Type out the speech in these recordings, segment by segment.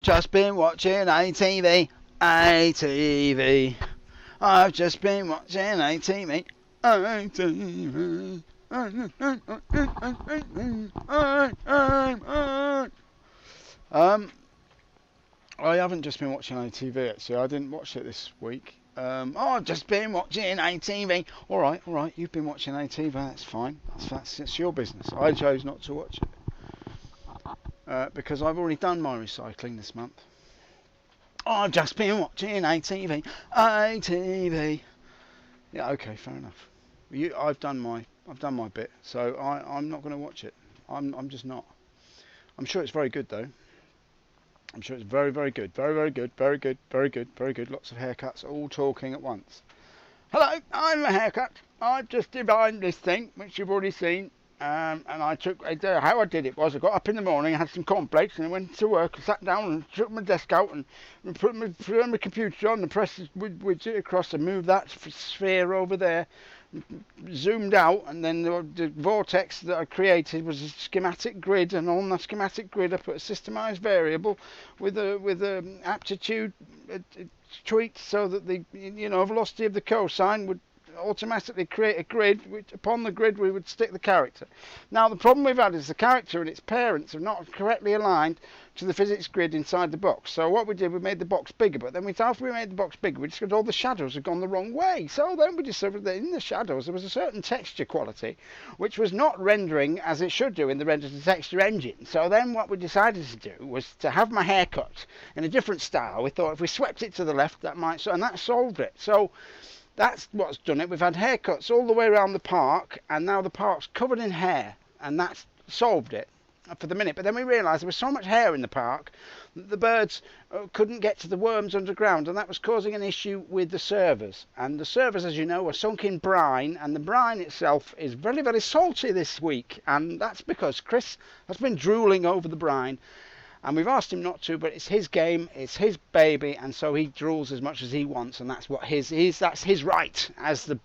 Just been watching ATV, ATV. I've just been watching ATV, ATV. I haven't just been watching ATV actually. I didn't watch it this week. I've just been watching ATV. All right. You've been watching ATV. That's fine. That's your business. I chose not to watch it because I've already done my recycling this month. I've just been watching ATV, ATV. Yeah, okay, fair enough. I've done my bit, so I'm not going to watch it. I'm just not. I'm sure it's very good though. I'm sure it's very, very good. Very, very good. Very good. Very good. Very good. Lots of haircuts, all talking at once. Hello, I'm a haircut. I've just designed this thing, which you've already seen. And I took, how I did it was, I got up in the morning, I had some cornflakes, and I went to work, and sat down and took my desk out and put my computer on and pressed widget across and moved that sphere over there, zoomed out, and then the vortex that I created was a schematic grid, and on that schematic grid I put a systemized variable with a aptitude tweak so that the velocity of the cosine would automatically create a grid, which upon the grid we would stick the character. Now the problem we've had is the character and its parents are not correctly aligned to the physics grid inside the box. So what we did, we made the box bigger, but then after we made the box bigger, we discovered all the shadows had gone the wrong way. So then we discovered that in the shadows there was a certain texture quality which was not rendering as it should do in the render to texture engine. So then what we decided to do was to have my hair cut in a different style. We thought if we swept it to the left, that might, and that solved it. So that's what's done it. We've had haircuts all the way around the park, and now the park's covered in hair, and that's solved it for the minute. But then we realised there was so much hair in the park that the birds couldn't get to the worms underground, and that was causing an issue with the servers. And the servers, as you know, are sunk in brine, and the brine itself is very, very salty this week, and that's because Chris has been drooling over the brine. And we've asked him not to, but it's his game, it's his baby, and so he drools as much as he wants, and that's what that's his right as the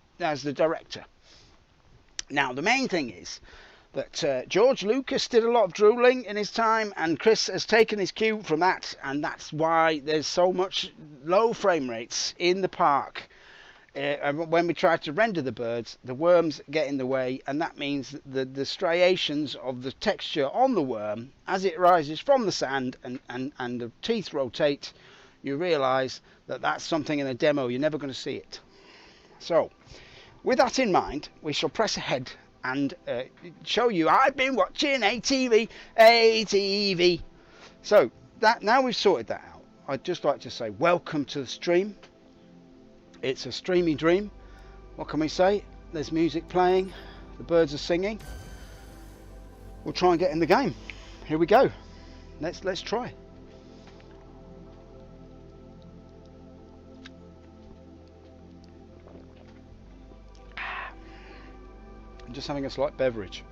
director. Now the main thing is that George Lucas did a lot of drooling in his time, and Chris has taken his cue from that, and that's why there's so much low frame rates in the park. When we try to render the birds, the worms get in the way, and that means that the striations of the texture on the worm as it rises from the sand and the teeth rotate, you realise that that's something in a demo you're never going to see it. So with that in mind, we shall press ahead and show you I've been watching ATV. So that now we've sorted that out, I'd just like to say welcome to the stream. It's a streamy dream. What can we say? There's music playing, the birds are singing. We'll try and get in the game. Here we go. Let's try. I'm just having a slight beverage.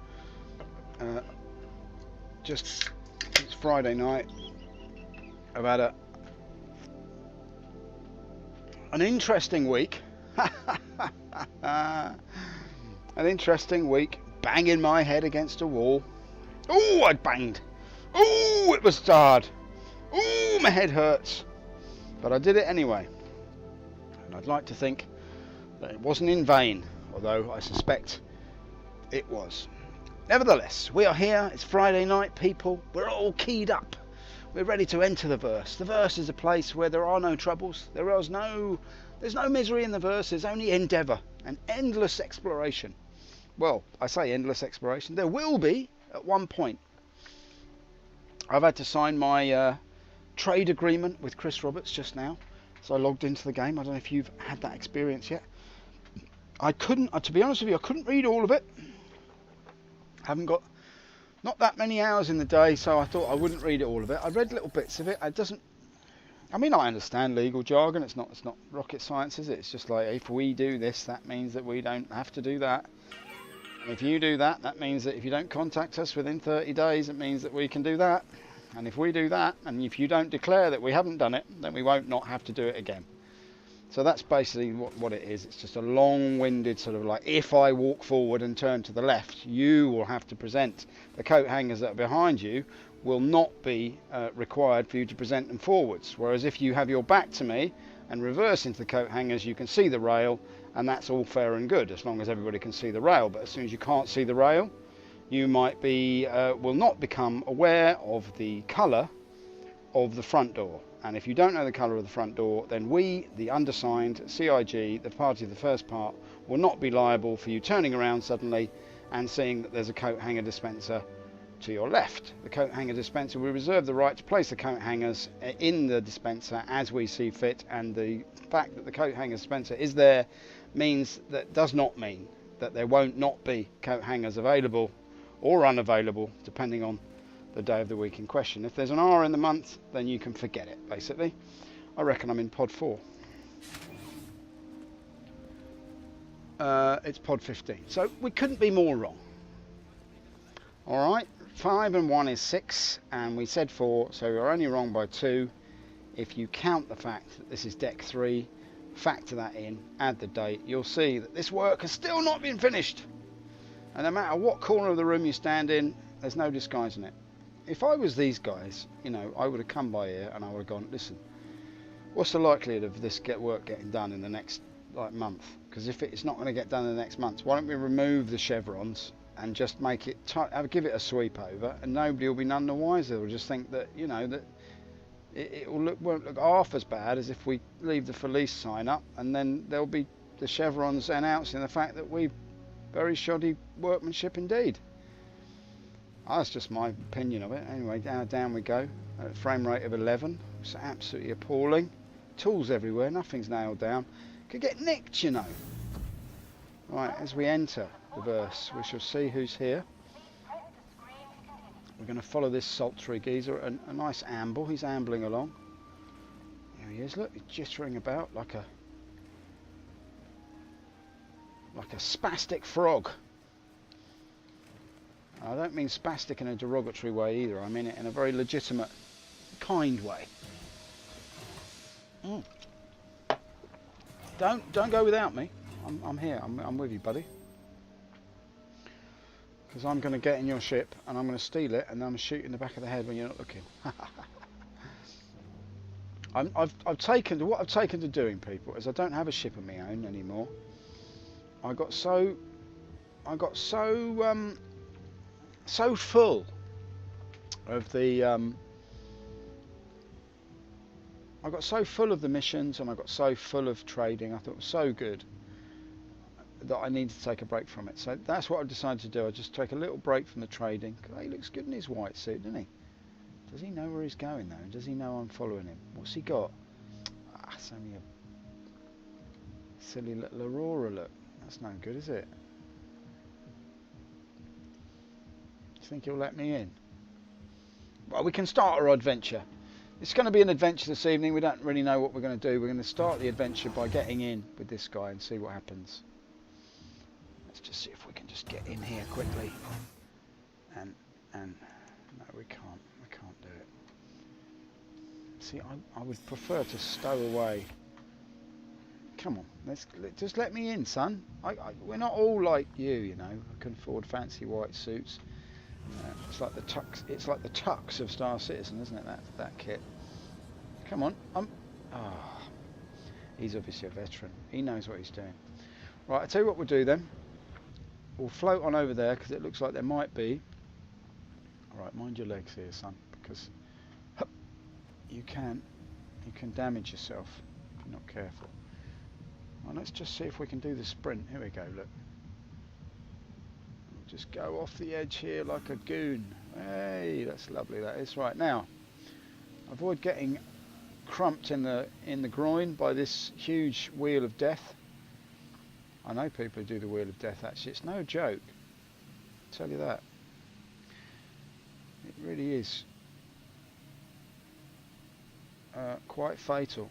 It's Friday night. I've had an interesting week. An interesting week. Banging my head against a wall. Oh, I banged. Oh, it was hard. Oh, my head hurts. But I did it anyway. And I'd like to think that it wasn't in vain, although I suspect it was. Nevertheless, we are here. It's Friday night, people. We're all keyed up. We're ready to enter the verse. The verse is a place where there are no troubles. There's no misery in the verse. There's only endeavour and endless exploration. Well, I say endless exploration. There will be at one point. I've had to sign my trade agreement with Chris Roberts just now. So I logged into the game. I don't know if you've had that experience yet. To be honest with you, I couldn't read all of it. Haven't got not that many hours in the day, so I thought I wouldn't read it all of it. I read little bits of it. I understand legal jargon. It's not rocket science, is it? It's just like, if we do this, that means that we don't have to do that. And if you do that, that means that if you don't contact us within 30 days, it means that we can do that. And if we do that, and if you don't declare that we haven't done it, then we won't not have to do it again. So that's basically what it is. It's just a long-winded sort of like, if I walk forward and turn to the left, you will have to present the coat hangers that are behind you will not be required for you to present them forwards. Whereas if you have your back to me and reverse into the coat hangers, you can see the rail, and that's all fair and good as long as everybody can see the rail. But as soon as you can't see the rail, you might be will not become aware of the colour of the front door. And if you don't know the colour of the front door, then we, the undersigned CIG, the party of the first part, will not be liable for you turning around suddenly and seeing that there's a coat hanger dispenser to your left. The coat hanger dispenser, we reserve the right to place the coat hangers in the dispenser as we see fit, and the fact that the coat hanger dispenser is there does not mean that there won't not be coat hangers available or unavailable depending on the day of the week in question. If there's an R in the month, then you can forget it, basically. I reckon I'm in pod 4. It's pod 15, so we couldn't be more wrong. Alright, 5 and 1 is 6, and we said 4, so you're only wrong by 2. If you count the fact that this is deck 3, factor that in, add the date, you'll see that this work has still not been finished. And no matter what corner of the room you stand in, there's no disguising it. If I was these guys, you know, I would have come by here and I would have gone, listen, what's the likelihood of this work getting done in the next month? Because if it's not going to get done in the next month, why don't we remove the chevrons and just make it give it a sweep over, and nobody will be none the wiser. They'll just think that, you know, that it won't look half as bad as if we leave the for lease sign up, and then there'll be the chevrons announcing the fact that we've very shoddy workmanship indeed. Oh, that's just my opinion of it. Anyway, down we go at a frame rate of 11. It's absolutely appalling. Tools everywhere, nothing's nailed down. Could get nicked, you know. Right, as we enter the verse, we shall see who's here. We're going to follow this sultry geezer, a nice amble. He's ambling along. There he is. Look, he's jittering about like a spastic frog. I don't mean spastic in a derogatory way either. I mean it in a very legitimate, kind way. Don't go without me. I'm here. I'm with you, buddy. Because I'm going to get in your ship and I'm going to steal it, and then I'm going to shoot you in the back of the head when you're not looking. I've taken to doing, people, is I don't have a ship of my own anymore. I got so full of the I got so full of the missions, and I got so full of trading. I thought it was so good that I needed to take a break from it. So that's what I decided to do. I just take a little break from the trading. He looks good in his white suit, doesn't he? Does he know where he's going though? Does he know I'm following him? What's he got? It's only a silly little Aurora, look. That's no good, is it? Do you think he'll let me in? Well, we can start our adventure. It's going to be an adventure this evening. We don't really know what we're going to do. We're going to start the adventure by getting in with this guy and see what happens. Let's just see if we can just get in here quickly. And no, we can't. We can't do it. See, I would prefer to stow away. Come on, just let me in, son. We're not all like you know. I can afford fancy white suits. It's like the tux. It's like the tux of Star Citizen, isn't it? That kit. Come on. He's obviously a veteran. He knows what he's doing. Right. I'll tell you what we'll do then. We'll float on over there because it looks like there might be. All right. Mind your legs here, son, because you can damage yourself if you're not careful. Well, let's just see if we can do the sprint. Here we go. Look. Just go off the edge here like a goon. Hey, that's lovely. That is. Right now, avoid getting crumped in the groin by this huge wheel of death. I know people who do the wheel of death. Actually, it's no joke. I'll tell you that. It really is quite fatal.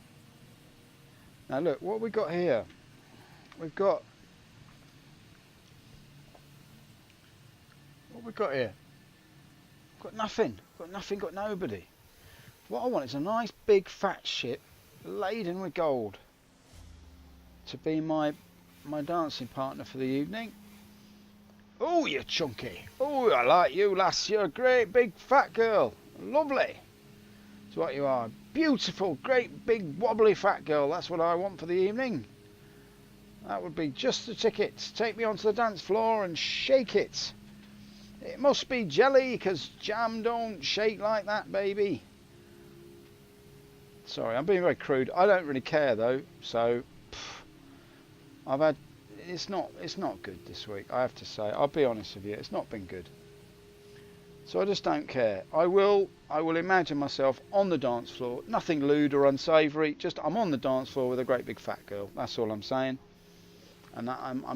Now look, what we got here. We've got. What we got here? Got nothing. Got nothing. Got nobody. What I want is a nice big fat ship laden with gold to be my dancing partner for the evening. Oh, you're chunky. Oh, I like you, lass. You're a great big fat girl. Lovely. That's what you are. Beautiful, great, big, wobbly fat girl. That's what I want for the evening. That would be just the ticket. Take me onto the dance floor and shake it. It must be jelly, because jam don't shake like that, baby. Sorry, I'm being very crude. I don't really care though, so it's not good this week, I have to say. I'll be honest with you, it's not been good. So I just don't care. I will imagine myself on the dance floor, nothing lewd or unsavoury, just I'm on the dance floor with a great big fat girl. That's all I'm saying. And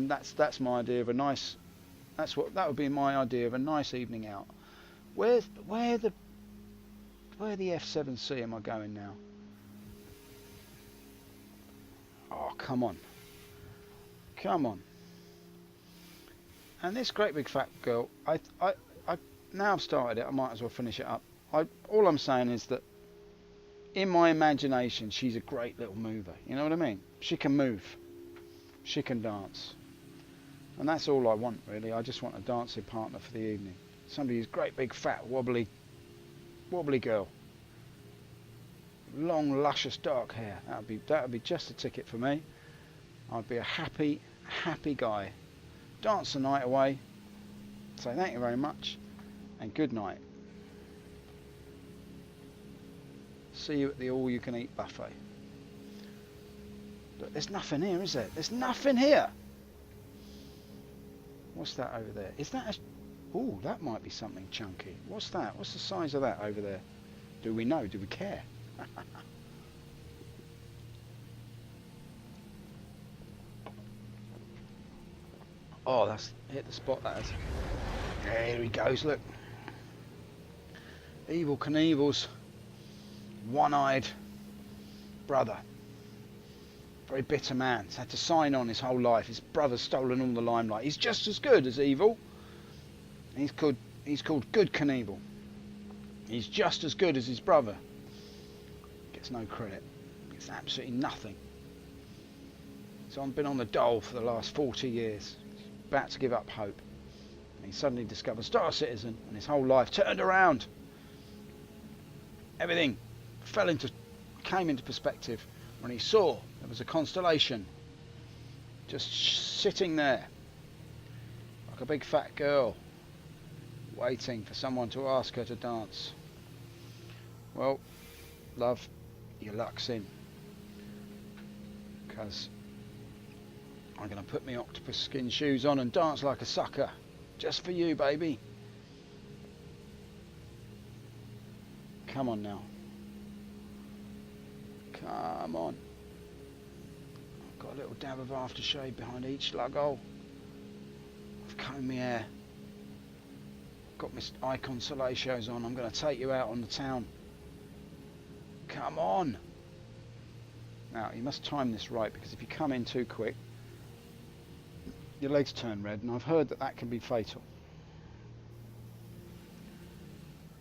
that's my idea of a nice. That would be my idea of a nice evening out. Where the F7C am I going now? Oh, come on. And this great big fat girl, I now I've started it, I might as well finish it up. All I'm saying is that in my imagination, she's a great little mover. You know what I mean? She can move. She can dance. And that's all I want, really. I just want a dancing partner for the evening. Somebody who's great big fat wobbly girl. Long luscious dark hair. That would be just a ticket for me. I'd be a happy guy. Dance the night away. Say thank you very much and good night. See you at the all you can eat buffet. But there's nothing here, is there? There's nothing here. What's that over there? Is that a... Ooh, that might be something chunky. What's that? What's the size of that over there? Do we know? Do we care? Oh, that's hit the spot, that is. There he goes, look. Evel Knievel's one-eyed brother. Very bitter man. He's had to sign on his whole life. His brother's stolen all the limelight. He's just as good as Evel. He's called Good Knievel. He's just as good as his brother. Gets no credit. Gets absolutely nothing. So I've been on the dole for the last 40 years. About to give up hope. And he suddenly discovered Star Citizen and his whole life turned around. Everything came into perspective when he saw there was a constellation just sitting there like a big fat girl waiting for someone to ask her to dance. Well, love, your luck's in, because I'm going to put my octopus skin shoes on and dance like a sucker just for you, baby. Come on now. Come on. I've got a little dab of aftershave behind each lug hole. I've combed my hair. Got my icon solatios on. I'm going to take you out on the town. Come on. Now, you must time this right, because if you come in too quick, your legs turn red, and I've heard that can be fatal.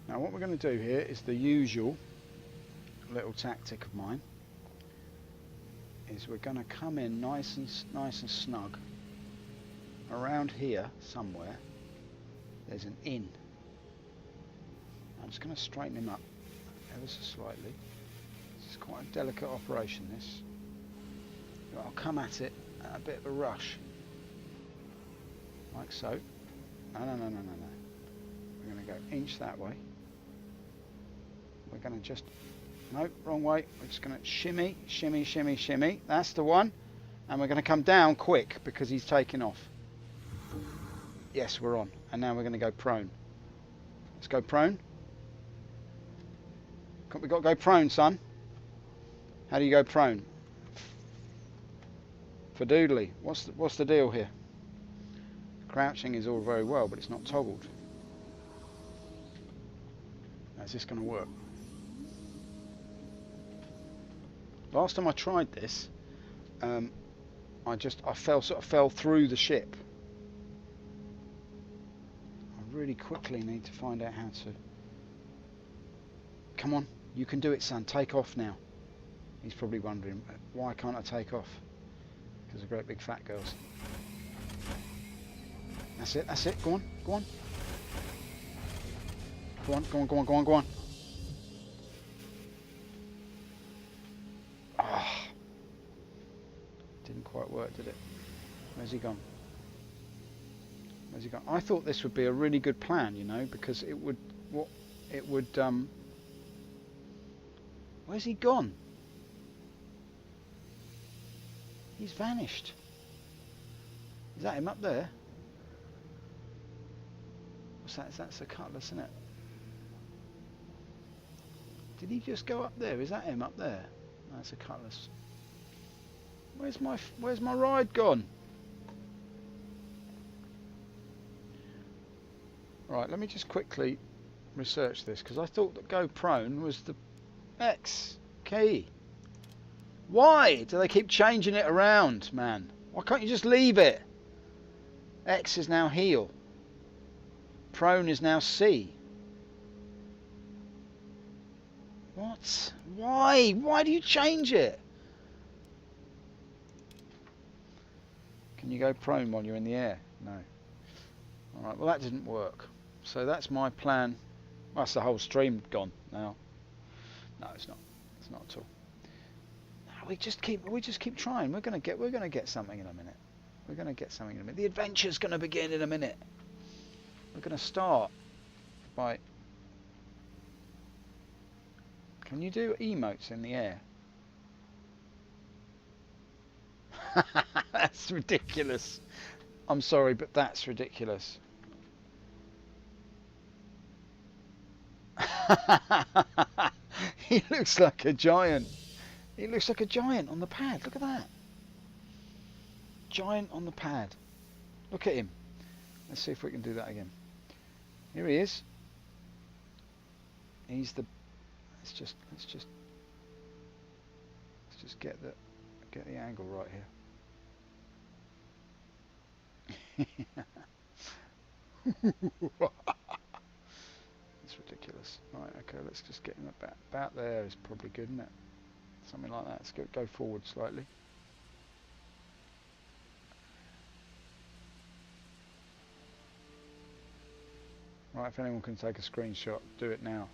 Now, what we're going to do here is the usual little tactic of mine. Is we're going to come in nice and snug. Around here somewhere, there's an inn. I'm just going to straighten him up ever so slightly. This is quite a delicate operation, this. I'll come at it at a bit of a rush. Like so. No. We're going to go inch that way. We're going to just... No, wrong way. We're just going to shimmy. That's the one. And we're going to come down quick because he's taking off. Yes, we're on. And now we're going to go prone. Let's go prone. We've got to go prone, son. How do you go prone? Fadoodly. What's the deal here? Crouching is all very well, but it's not toggled. How's this going to work? Last time I tried this, I sort of fell through the ship. I really quickly need to find out how to. Come on, you can do it, son. Take off now. He's probably wondering, why can't I take off? Because of great big fat girls. That's it. Go on. Go on. didn't quite work, did it? Where's he gone? Where's he gone? I thought this would be a really good plan, you know, because it would, where's he gone? He's vanished. Is that him up there? What's that? That's a cutlass, isn't it? Did he just go up there? Is that him up there? No, that's a cutlass. Where's my ride gone? Right, let me just quickly research this, because I thought that go prone was the X key. Why do they keep changing it around, man? Why can't you just leave it? X is now heel. Prone is now C. What? Why? Why do you change it? Can you go prone while you're in the air? No. Alright, well that didn't work. So that's my plan. Well, that's the whole stream gone now. No, it's not. It's not at all. No, we just keep trying. We're gonna get something in a minute. We're gonna get something in a minute. The adventure's gonna begin in a minute. We're gonna start by. Can you do emotes in the air? That's ridiculous. I'm sorry, but that's ridiculous. He looks like a giant. He looks like a giant on the pad. Look at that. Giant on the pad. Look at him. Let's see if we can do that again. Here he is. He's the. Let's just get the angle right here. It's ridiculous. Right, okay, let's just get him about there is probably good, isn't it? Something like that. Let's go forward slightly. Right, if anyone can take a screenshot, do it now.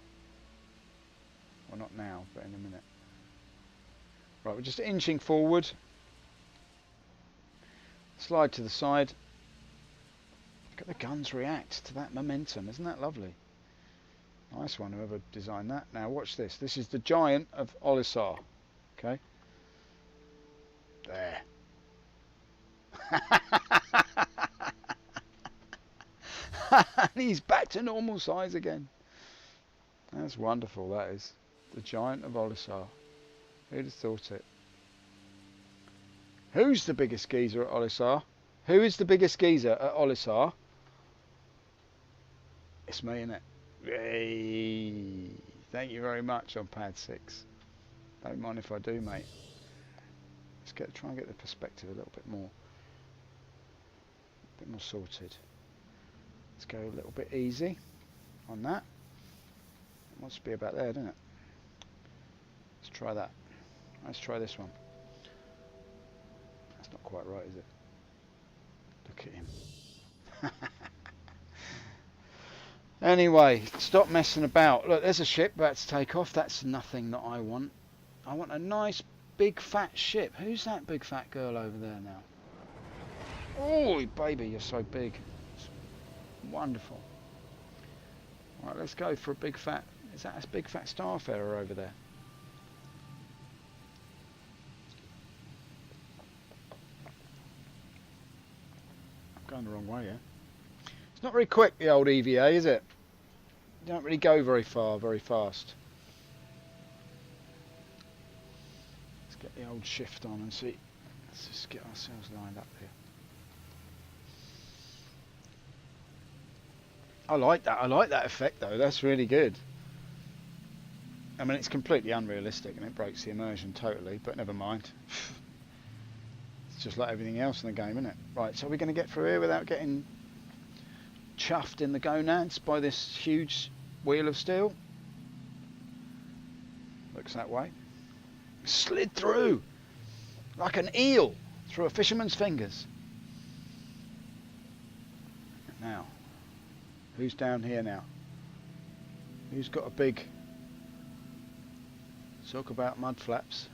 Well, not now, but in a minute. Right, we're just inching forward. Slide to the side. Look at the guns react to that momentum. Isn't that lovely? Nice one, whoever designed that. Now watch this. This is the giant of Olisar. Okay. There. And he's back to normal size again. That's wonderful, that is. The giant of Olisar. Who'd have thought it? Who's the biggest geezer at Olisar? Who is the biggest geezer at Olisar? It's me, innit? Hey, thank you very much on pad 6. Don't mind if I do, mate. Let's try and get the perspective a little bit more sorted. Let's go a little bit easy on that. It must be about there, doesn't it? Let's try that. Let's try this one. That's not quite right, is it? Look at him. Anyway, stop messing about. Look, there's a ship about to take off. That's nothing that I want. I want a nice big fat ship. Who's that big fat girl over there now? Oh, baby, you're so big. It's wonderful. Right, let's go for a big fat. Is that a big fat starfarer over there? I'm going the wrong way, yeah? It's not very quick, the old EVA, is it? You don't really go very far, very fast. Let's get the old shift on and see. Let's just get ourselves lined up here. I like that effect though, that's really good. I mean, it's completely unrealistic and it breaks the immersion totally, but never mind. It's just like everything else in the game, isn't it? Right, so we're going to get through here without getting chuffed in the gonads by this huge wheel of steel. Looks that way. Slid through like an eel through a fisherman's fingers. Now, who's down here now? Who's got a big... Talk about mud flaps.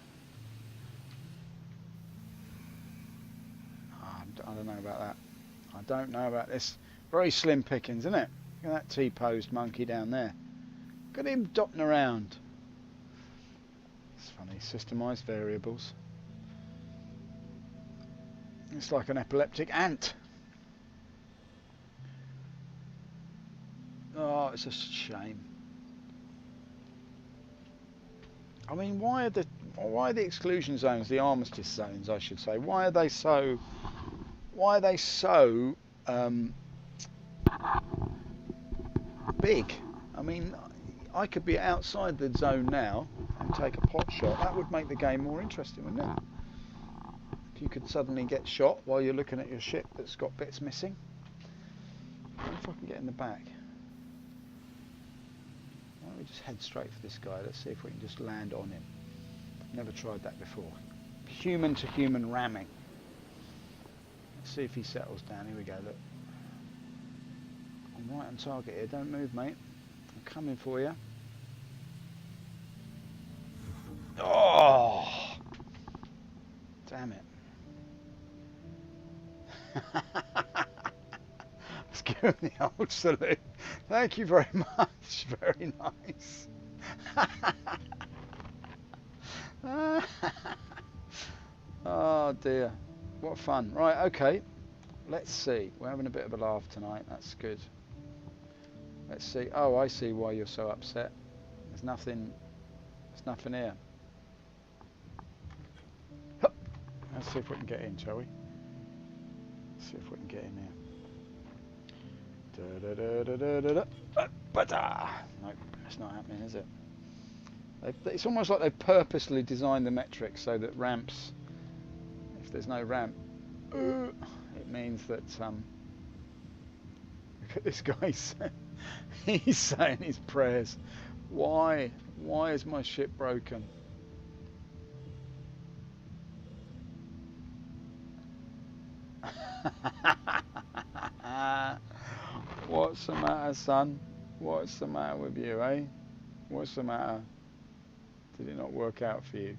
know about that. I don't know about this. Very slim pickings, isn't it? Look at that T-posed monkey down there. Look at him dotting around. It's funny, systemised variables. It's like an epileptic ant. Oh, it's a shame. I mean, why are the exclusion zones, the armistice zones, I should say, why are they so big? I mean, I could be outside the zone now and take a pot shot. That would make the game more interesting, wouldn't it? If you could suddenly get shot while you're looking at your ship that's got bits missing. I wonder if I can get in the back. Why don't we just head straight for this guy? Let's see if we can just land on him. Never tried that before. Human to human ramming. Let's see if he settles down. Here we go, look. I'm right on target here. Don't move, mate. I'm coming for you. Oh! Damn it. Let's give him the old salute. Thank you very much. Very nice. Oh dear. What fun. Right, okay. Let's see. We're having a bit of a laugh tonight. That's good. Let's see. Oh, I see why you're so upset. There's nothing here. Hup. Let's see if we can get in, shall we? Let's see if we can get in here. Nope, it's not happening, is it? It's almost like they've purposely designed the metrics so that ramps, if there's no ramp, it means that, look at this guy, he's saying his prayers. Why is my ship broken? What's the matter, son? What's the matter with you, eh? What's the matter? Did it not work out for you?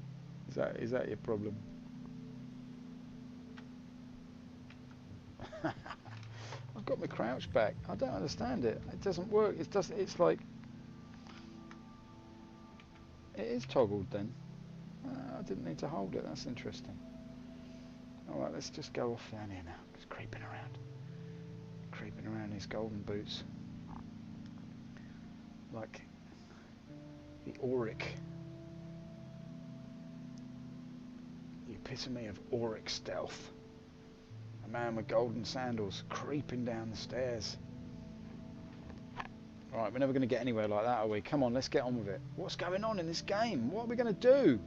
Is that your problem? I've got my crouch back. I don't understand it. It doesn't work. It's like it is toggled then. I didn't need to hold it. That's interesting. All right, let's just go off down here now. Just creeping around these golden boots, like the Auric. The epitome of Auric stealth. A man with golden sandals creeping down the stairs. Alright, we're never going to get anywhere like that, are we? Come on, let's get on with it. What's going on in this game? What are we going to do?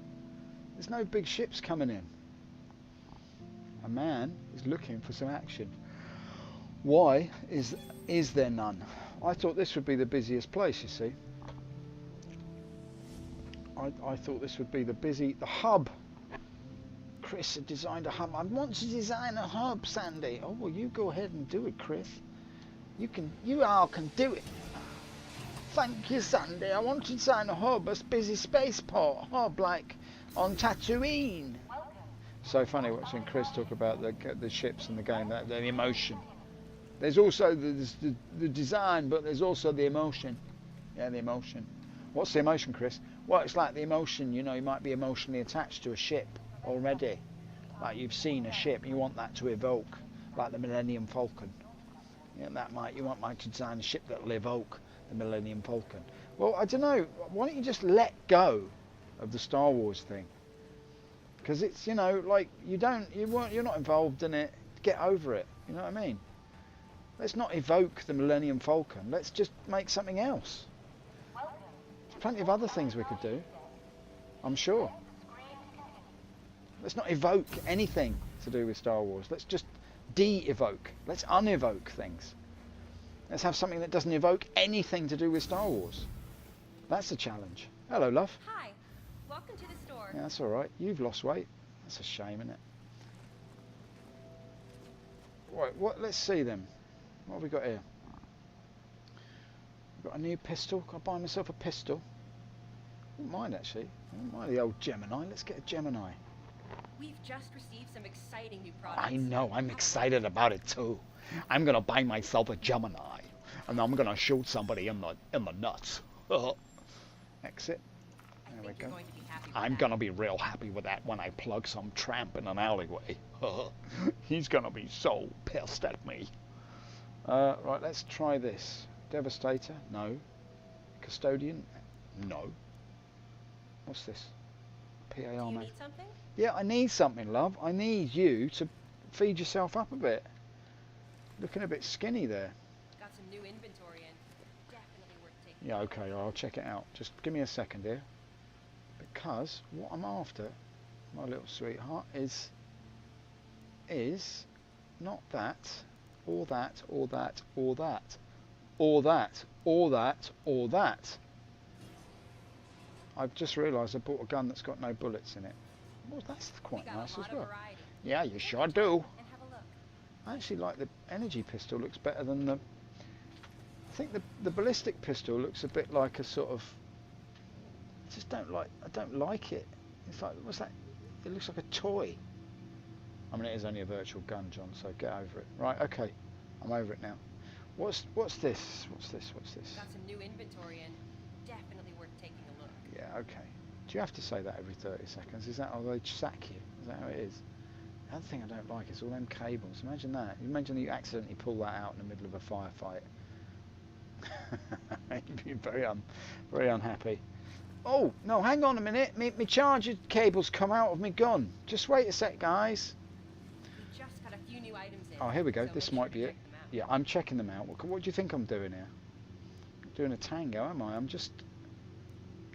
There's no big ships coming in. A man is looking for some action. Why is there none? I thought this would be the busiest place, you see. I thought this would be the hub. Chris had designed a hub. I want to design a hub, Sandy. Oh, well, you go ahead and do it, Chris. You all can do it. Thank you, Sandy. I want to design a hub, a busy spaceport hub like on Tatooine. So funny watching Chris talk about the ships in the game, the emotion. There's also the design, but there's also the emotion. Yeah, the emotion. What's the emotion, Chris? Well, it's like the emotion, you know, you might be emotionally attached to a ship already. Like you've seen a ship, you want that to evoke, like the Millennium Falcon. Yeah, you might design a ship that will evoke the Millennium Falcon. Well, I don't know, why don't you just let go of the Star Wars thing? Because it's, you know, like you're not involved in it. Get over it. You know what I mean? Let's not evoke the Millennium Falcon. Let's just make something else. There's plenty of other things we could do, I'm sure. Let's not evoke anything to do with Star Wars. Let's just de-evoke. Let's unevoke things. Let's have something that doesn't evoke anything to do with Star Wars. That's a challenge. Hello, love. Hi. Welcome to the store. Yeah, that's all right. You've lost weight. That's a shame, isn't it? Right, let's see then. What have we got here? We've got a new pistol. Can I buy myself a pistol? I wouldn't mind, actually. I wouldn't mind the old Gemini. Let's get a Gemini. We've just received some exciting new products. I know, I'm excited about it too. I'm gonna buy myself a Gemini, and I'm gonna shoot somebody in the nuts. Exit. I There we think you're go. going to be happy with I'm that. gonna be real happy with that when I plug some tramp in an alleyway. He's gonna be so pissed at me. Right, let's try this. Devastator? No. Custodian? No. What's this? Do PAR you man. need something? Yeah, I need something, love. I need you to feed yourself up a bit. Looking a bit skinny there. Got some new inventory in. Definitely worth taking. Yeah, okay, I'll check it out. Just give me a second here. Because what I'm after, my little sweetheart, is not that, or that, or that, or that, or that, or that, or that. I've just realised I bought a gun that's got no bullets in it. Well, that's quite We got nice a lot as of well. variety. Yeah, you Take sure your do. time and have a look. I actually like the energy pistol. Looks better than the. I think the ballistic pistol looks a bit like a sort of. I just don't like. I don't like it. It's like, what's that? It looks like a toy. I mean, it is only a virtual gun, John. So get over it. Right. Okay. I'm over it now. What's this? What's this? What's this? Got some new inventory in. Definitely worth taking a look. Yeah. Okay. Do you have to say that every 30 seconds? Is that how they sack you? Is that how it is? The other thing I don't like is all them cables. Imagine that. Imagine you accidentally pull that out in the middle of a firefight. You'd be very unhappy. Oh, no, hang on a minute. Me charger cable's come out of me gun. Just wait a sec, guys. We just got a few new items in. Oh, here we go. So This make sure might to be it. check them out. Yeah, I'm checking them out. What do you think I'm doing here? Doing a tango, am I? I'm just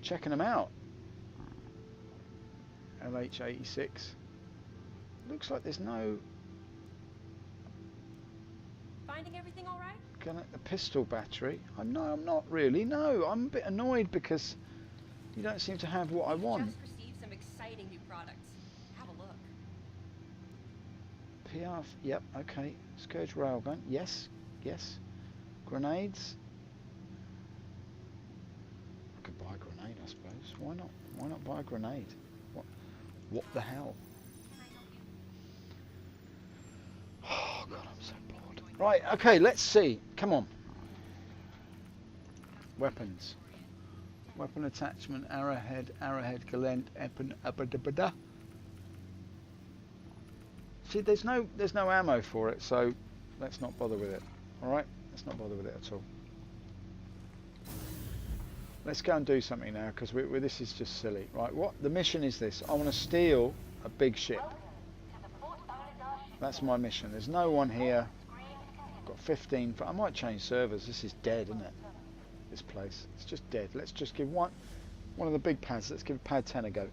checking them out. LH86. Looks like there's no Finding everything all right? gun at the pistol battery. I'm not really. No, I'm a bit annoyed because you don't seem to have what I want. Just received some exciting new products. Have a look. PR. Yep. Okay. Scourge railgun. Yes. Yes. Grenades. I could buy a grenade, I suppose. Why not? Why not buy a grenade? What the hell? Can I help you? Oh God, I'm so bored. Right. Okay. Let's see. Come on. Weapons. Weapon attachment. Arrowhead. Arrowhead. Galent. Epin. See, there's no ammo for it, so let's not bother with it. All right. Let's not bother with it at all. Let's go and do something now, because this is just silly. Right, what the mission is this? I want to steal a big ship. That's my mission. There's no one here. I've got 15. I might change servers. This is dead, isn't it? This place. It's just dead. Let's just give one of the big pads. Let's give pad 10 a go.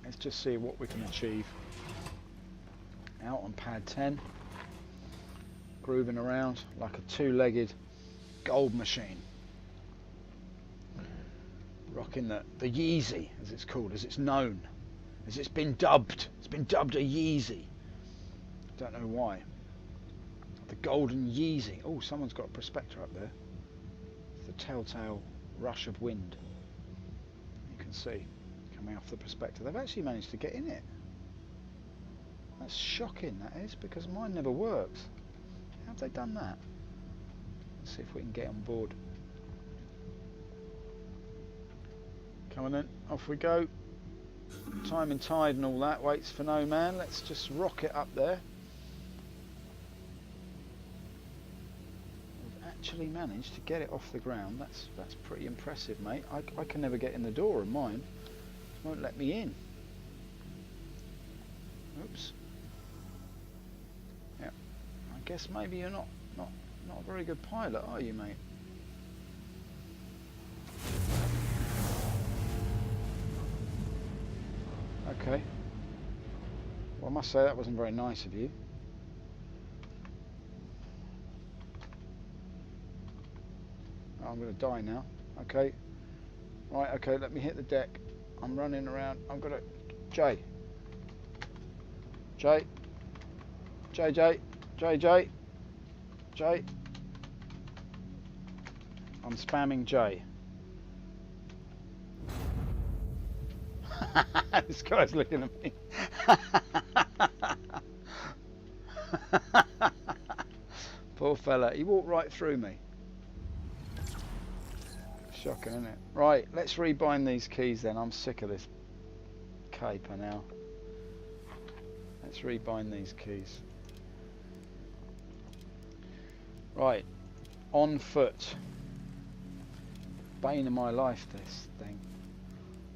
Let's just see what we can achieve. Out on pad 10. Grooving around like a two-legged gold machine. Rocking the Yeezy, as it's called, as it's known, as it's been dubbed. It's been dubbed a Yeezy. Don't know why. The golden Yeezy. Oh, someone's got a prospector up there. It's the telltale rush of wind. You can see coming off the prospector. They've actually managed to get in it. That's shocking, that is, because mine never works. How have they done that? Let's see if we can get on board. Come on then, off we go. Time and tide and all that waits for no man. Let's just rocket up there. We've actually managed to get it off the ground. That's pretty impressive, mate. I can never get in the door of mine. It won't let me in. Oops. Yeah. I guess maybe you're not a very good pilot, are you, mate? Okay. Well, I must say that wasn't very nice of you. Oh, I'm going to die now. Okay. Right, okay, let me hit the deck. I'm running around. I'm going to... Jay. Jay. Jay, Jay. Jay, Jay. Jay. I'm spamming Jay. This guy's looking at me. Poor fella, he walked right through me. Shocking, isn't it? Right, let's rebind these keys then. I'm sick of this caper now. Let's rebind these keys. Right, on foot. Bane of my life, this thing.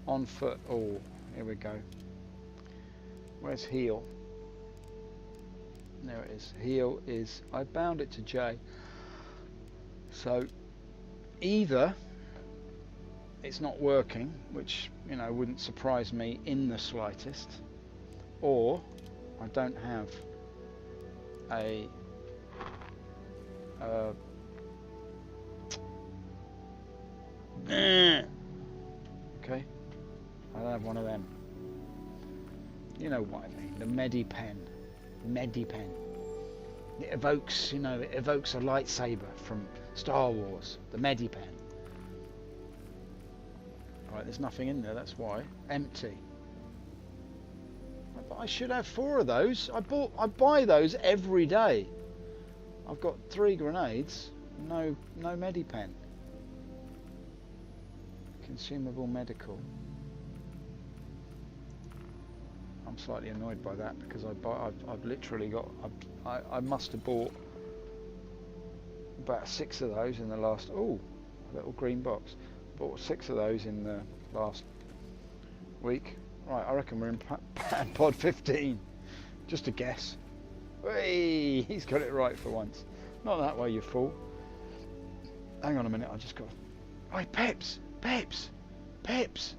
On foot. Oh, here we go. Where's heel? There it is. Heel is, I bound it to J. So either it's not working, which, you know, wouldn't surprise me in the slightest, or I don't have a okay, I don't have one of them. You know what I mean, the Medipen. It evokes, you know, it evokes a lightsaber from Star Wars, the Medipen. Right, there's nothing in there, that's why. Empty. But I should have 4 of those. I buy those every day. I've got 3 grenades, no Medipen. Consumable medical. I'm slightly annoyed by that because I've literally got, I must have bought about 6 of those in the last, oh, a little green box. Bought 6 of those in the last week. Right, I reckon we're in pod 15. Just a guess. Hey, he's got it right for once. Not that way, you fool. Hang on a minute, I just got... Oi, Peps! Peps! Peps!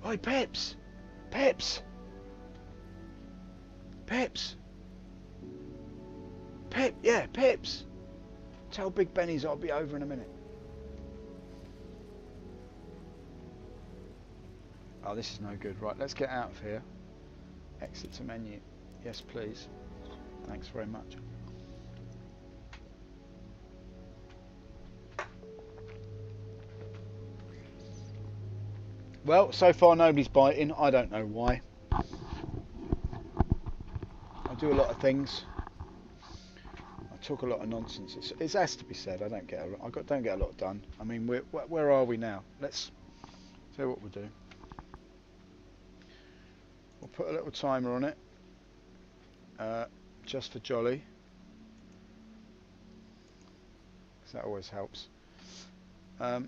Oi, Peps! Peps! Peps! Pep, yeah, Peps! Tell Big Benny's I'll be over in a minute. Oh, this is no good. Right, let's get out of here. Exit to menu. Yes, please. Thanks very much. Well, so far nobody's biting. I don't know why. I do a lot of things. I talk a lot of nonsense. It has to be said. I don't get a lot done. I mean, where are we now? Let's see what we'll do. We'll put a little timer on it, just for jolly, because that always helps. I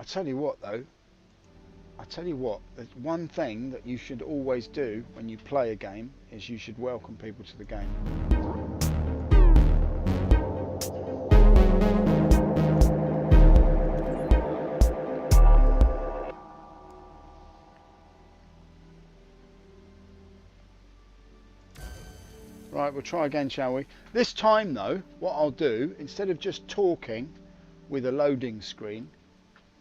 tell you what though, there's one thing that you should always do when you play a game is you should welcome people to the game. Right, we'll try again, shall we? This time though, what I'll do, instead of just talking with a loading screen,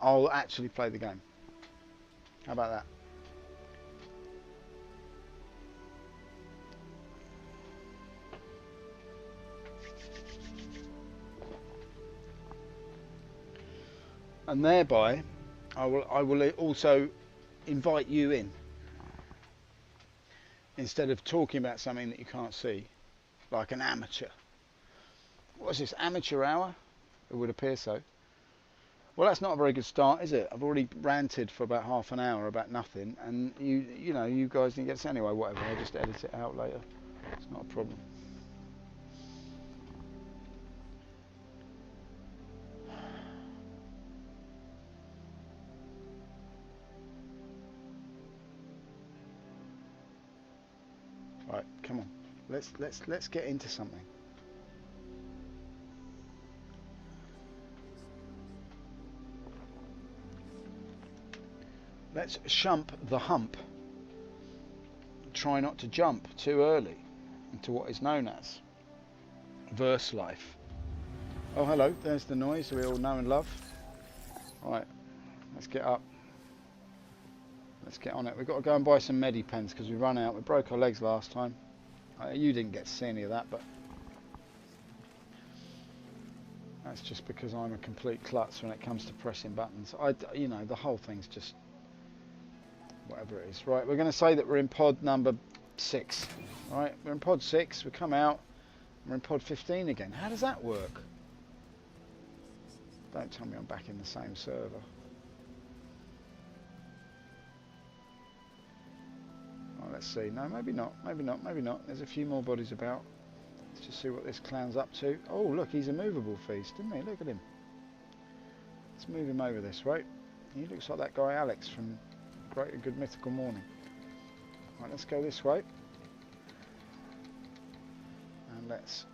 I'll actually play the game. How about that? And thereby, I will also invite you in. Instead of talking about something that you can't see, like an amateur. What is this, amateur hour? It would appear so. Well, that's not a very good start, is it? I've already ranted for about half an hour about nothing, and you know, you guys didn't get to say anyway. Whatever, I'll just edit it out later. It's not a problem. Right, come on. Let's get into something. Let's shump the hump. Try not to jump too early into what is known as verse life. Oh, hello, there's the noise we all know and love. Right, let's get up. Let's get on it. We've got to go and buy some Medipens because we run out. We broke our legs last time. You didn't get to see any of that, but That's just because I'm a complete klutz when it comes to pressing buttons. You know, the whole thing's just whatever it is. Right, we're going to say that we're in pod number 6. Right, we're in pod 6. We come out. We're in pod 15 again. How does that work? Don't tell me I'm back in the same server. Right, let's see. No, maybe not. Maybe not. Maybe not. There's a few more bodies about. Let's just see what this clown's up to. Oh, look, he's a movable feast, isn't he? Look at him. Let's move him over this way. He looks like that guy Alex from Great Good Mythical Morning. Right, let's go this way. And let's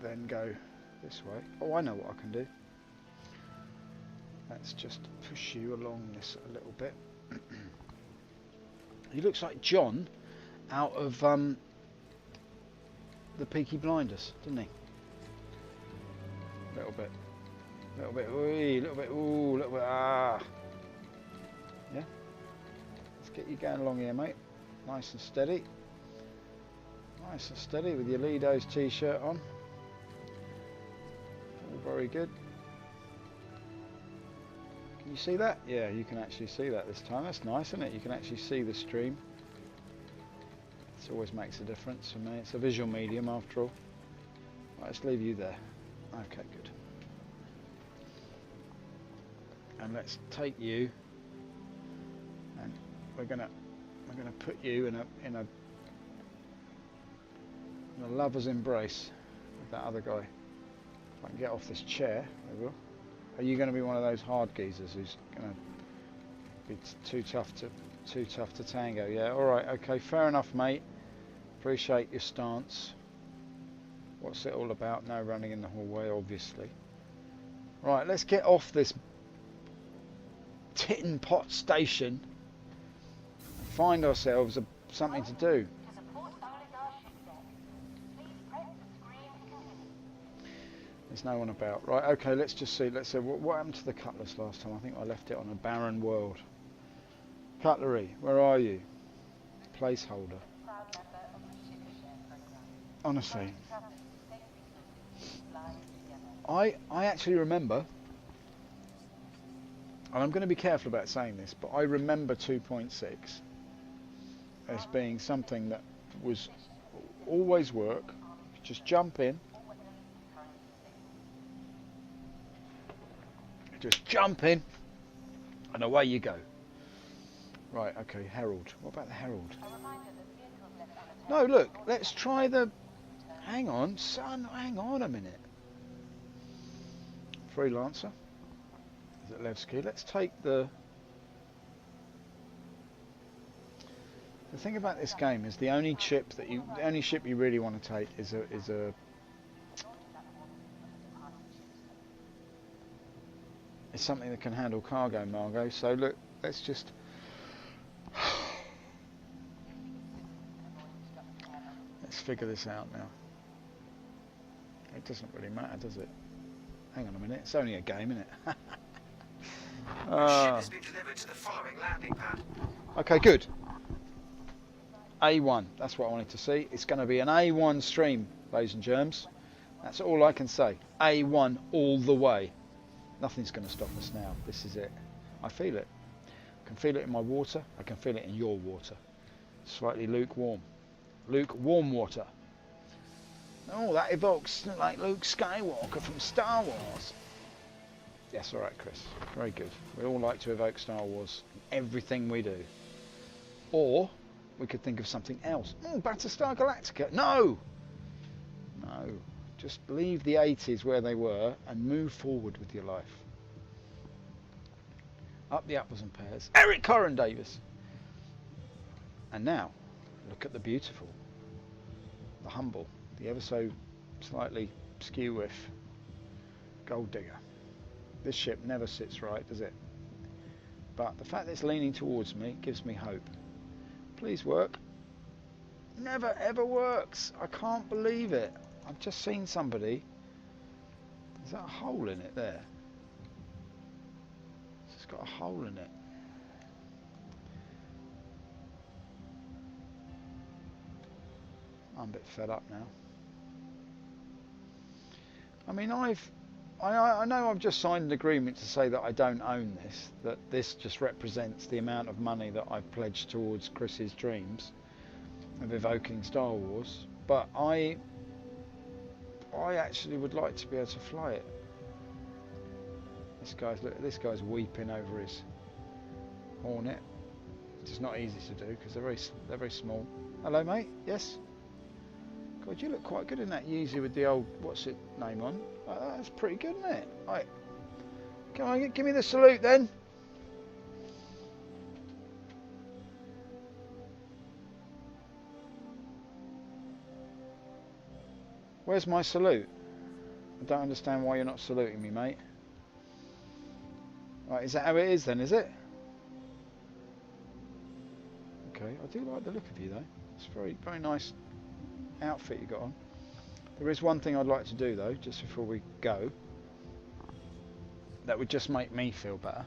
then go this way. Oh, I know what I can do. Let's just push you along this a little bit. He looks like John out of the Peaky Blinders, doesn't he? A little bit. A little bit. Ooh, a little bit. Ooh, a little bit. Ah. Yeah. Let's get you going along here, mate. Nice and steady. Nice and steady with your Lido's t-shirt on. All very good. Can you see that? Yeah, you can actually see that this time. That's nice, isn't it? You can actually see the stream. This always makes a difference for me. It's a visual medium after all. Right, let's leave you there. Okay, good. And let's take you, and we're gonna put you in a lover's embrace with that other guy. If I can get off this chair, I will. Are you going to be one of those hard geezers who's going to be too tough to tango? Yeah. All right. Okay. Fair enough, mate. Appreciate your stance. What's it all about? No running in the hallway, obviously. Right. Let's get off this tin pot station and find ourselves something to do. There's no one about. Right, okay, let's just see. Let's see. What happened to the cutlass last time? I think I left it on a barren world. Cutlery, where are you? Placeholder. Honestly. I actually remember, and I'm going to be careful about saying this, but I remember 2.6 as being something that was always work. Just jump in. Just jump in, and away you go. Right, okay, Herald. What about the Herald? No, look, let's try the... Hang on, son, hang on a minute. Freelancer. Is it Levski? Let's take the... The thing about this game is the only ship you really want to take is a it's something that can handle cargo, Margot. So look, let's just... Let's figure this out now. It doesn't really matter, does it? Hang on a minute, it's only a game, isn't it? The ship has been delivered to the following landing pad. Okay, good. A1, that's what I wanted to see. It's going to be an A1 stream, ladies and germs. That's all I can say. A1 all the way. Nothing's going to stop us now. This is it. I feel it. I can feel it in my water. I can feel it in your water. Slightly lukewarm. Lukewarm water. Oh, that evokes like Luke Skywalker from Star Wars. Yes, all right, Chris. Very good. We all like to evoke Star Wars in everything we do. Or we could think of something else. Oh, Battlestar Galactica. No! No. Just leave the 80s where they were and move forward with your life. Up the apples and pears. Eric Corrin Davis. And now, look at the beautiful, the humble, the ever so slightly skew-whiff gold digger. This ship never sits right, does it? But the fact that it's leaning towards me gives me hope. Please work. Never ever works. I can't believe it. I've just seen somebody. Is that a hole in it there? It's just got a hole in it. I'm a bit fed up now. I mean, I know I've just signed an agreement to say that I don't own this, that this just represents the amount of money that I've pledged towards Chris's dreams of evoking Star Wars, but I actually would like to be able to fly it. This guy's weeping over his Hornet. It's not easy to do because they're very small. Hello, mate. Yes. God, you look quite good in that Yeezy with the old what's it name on. That's pretty good, isn't it? Right. Come on, give me the salute then. Where's my salute? I don't understand why you're not saluting me, mate. Right, is that how it is then, is it? Okay, I do like the look of you though. It's very, very nice outfit you got on. There is one thing I'd like to do though, just before we go. That would just make me feel better.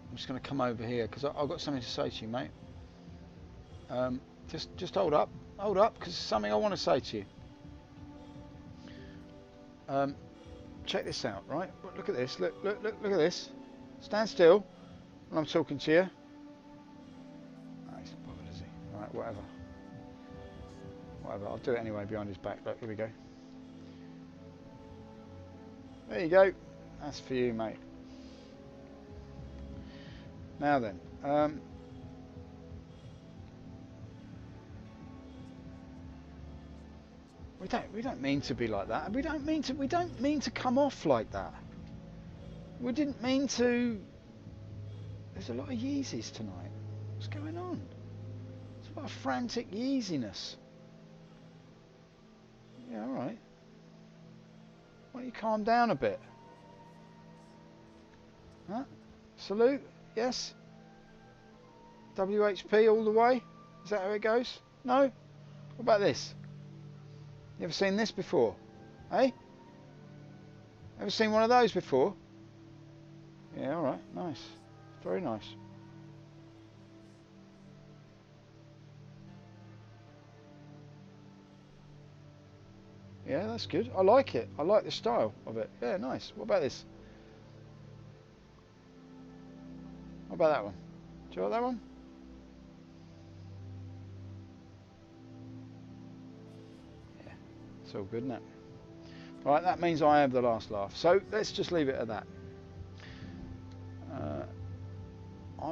I'm just going to come over here because I've got something to say to you, mate. Just hold up, because it's something I want to say to you. Check this out, right? Look at this. Look at this. Stand still when I'm talking to you. Oh, he's not bothered, is he? Right, whatever. I'll do it anyway behind his back. Look, here we go. There you go. That's for you, mate. Now then, we don't mean to be like that. We don't mean to come off like that. We didn't mean to. There's a lot of Yeezys tonight. What's going on? There's a lot of frantic Yeeziness. Yeah, all right. Why don't you calm down a bit? Huh? Salute? Yes? WHP all the way? Is that how it goes? No? What about this? You ever seen this before? Eh? Ever seen one of those before? Yeah, alright, nice. Very nice. Yeah, that's good. I like it. I like the style of it. Yeah, nice. What about this? What about that one? Do you like that one? Yeah, it's all good, isn't it? Right, that means I have the last laugh. So let's just leave it at that.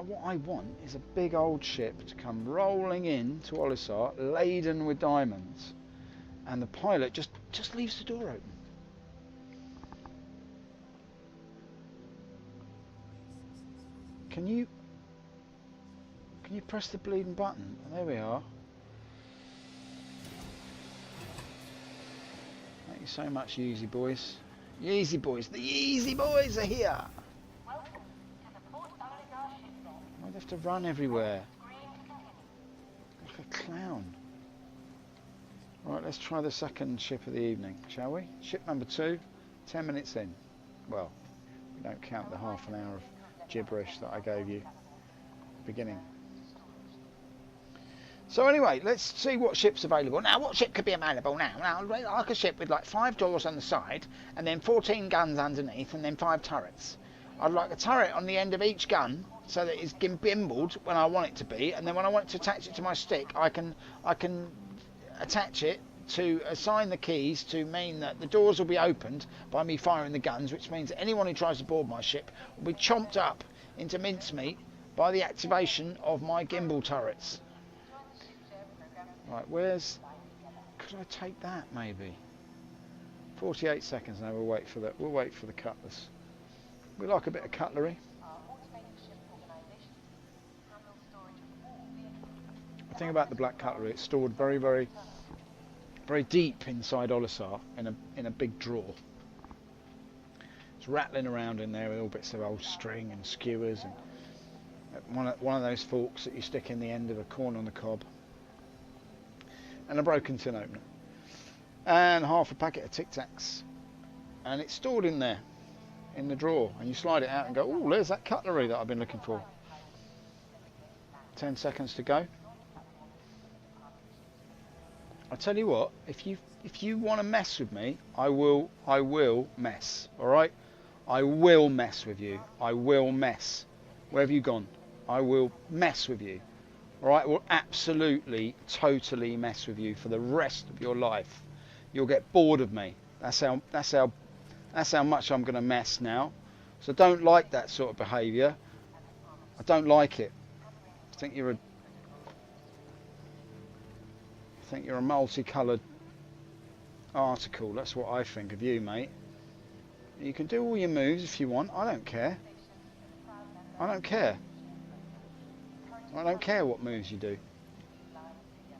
What I want is a big old ship to come rolling in to Olisar, laden with diamonds, and the pilot just leaves the door open. Can you press the bleeding button? There we are. Thank you so much, Yeezy boys. Yeezy boys, the Yeezy boys are here. I'd have to run everywhere like a clown. Right, let's try the second ship of the evening, shall we? Ship number 2, 10 minutes in. Well, we don't count the half an hour of gibberish that I gave you at the beginning. So anyway, let's see what ship's available. Now, what ship could be available now? Now, like a ship with like 5 doors on the side, and then 14 guns underneath, and then 5 turrets. I'd like a turret on the end of each gun, so that it's gimbaled when I want it to be, and then when I want to attach it to my stick, I can attach it to assign the keys to mean that the doors will be opened by me firing the guns, which means that anyone who tries to board my ship will be chomped up into mincemeat by the activation of my gimbal turrets. Right, could I take that maybe? 48 seconds now. We'll wait for the cutlass. We like a bit of cutlery. The thing about the black cutlery, it's stored very, very, very deep inside Olisar in a big drawer. It's rattling around in there with all bits of old string and skewers and one of those forks that you stick in the end of a corn on the cob, and a broken tin opener, and half a packet of Tic Tacs, and it's stored in there in the drawer, and you slide it out and go, oh, there's that cutlery that I've been looking for. 10 seconds to go. I tell you what, if you want to mess with me, I will mess. All right, I will mess with you. I will mess. Where have you gone? I will mess with you. All right, I will absolutely, totally mess with you for the rest of your life. You'll get bored of me. That's how much I'm going to mess now. So don't like that sort of behaviour. I don't like it. I think you're a multicoloured article. That's what I think of you, mate. You can do all your moves if you want. I don't care. I don't care. I don't care what moves you do.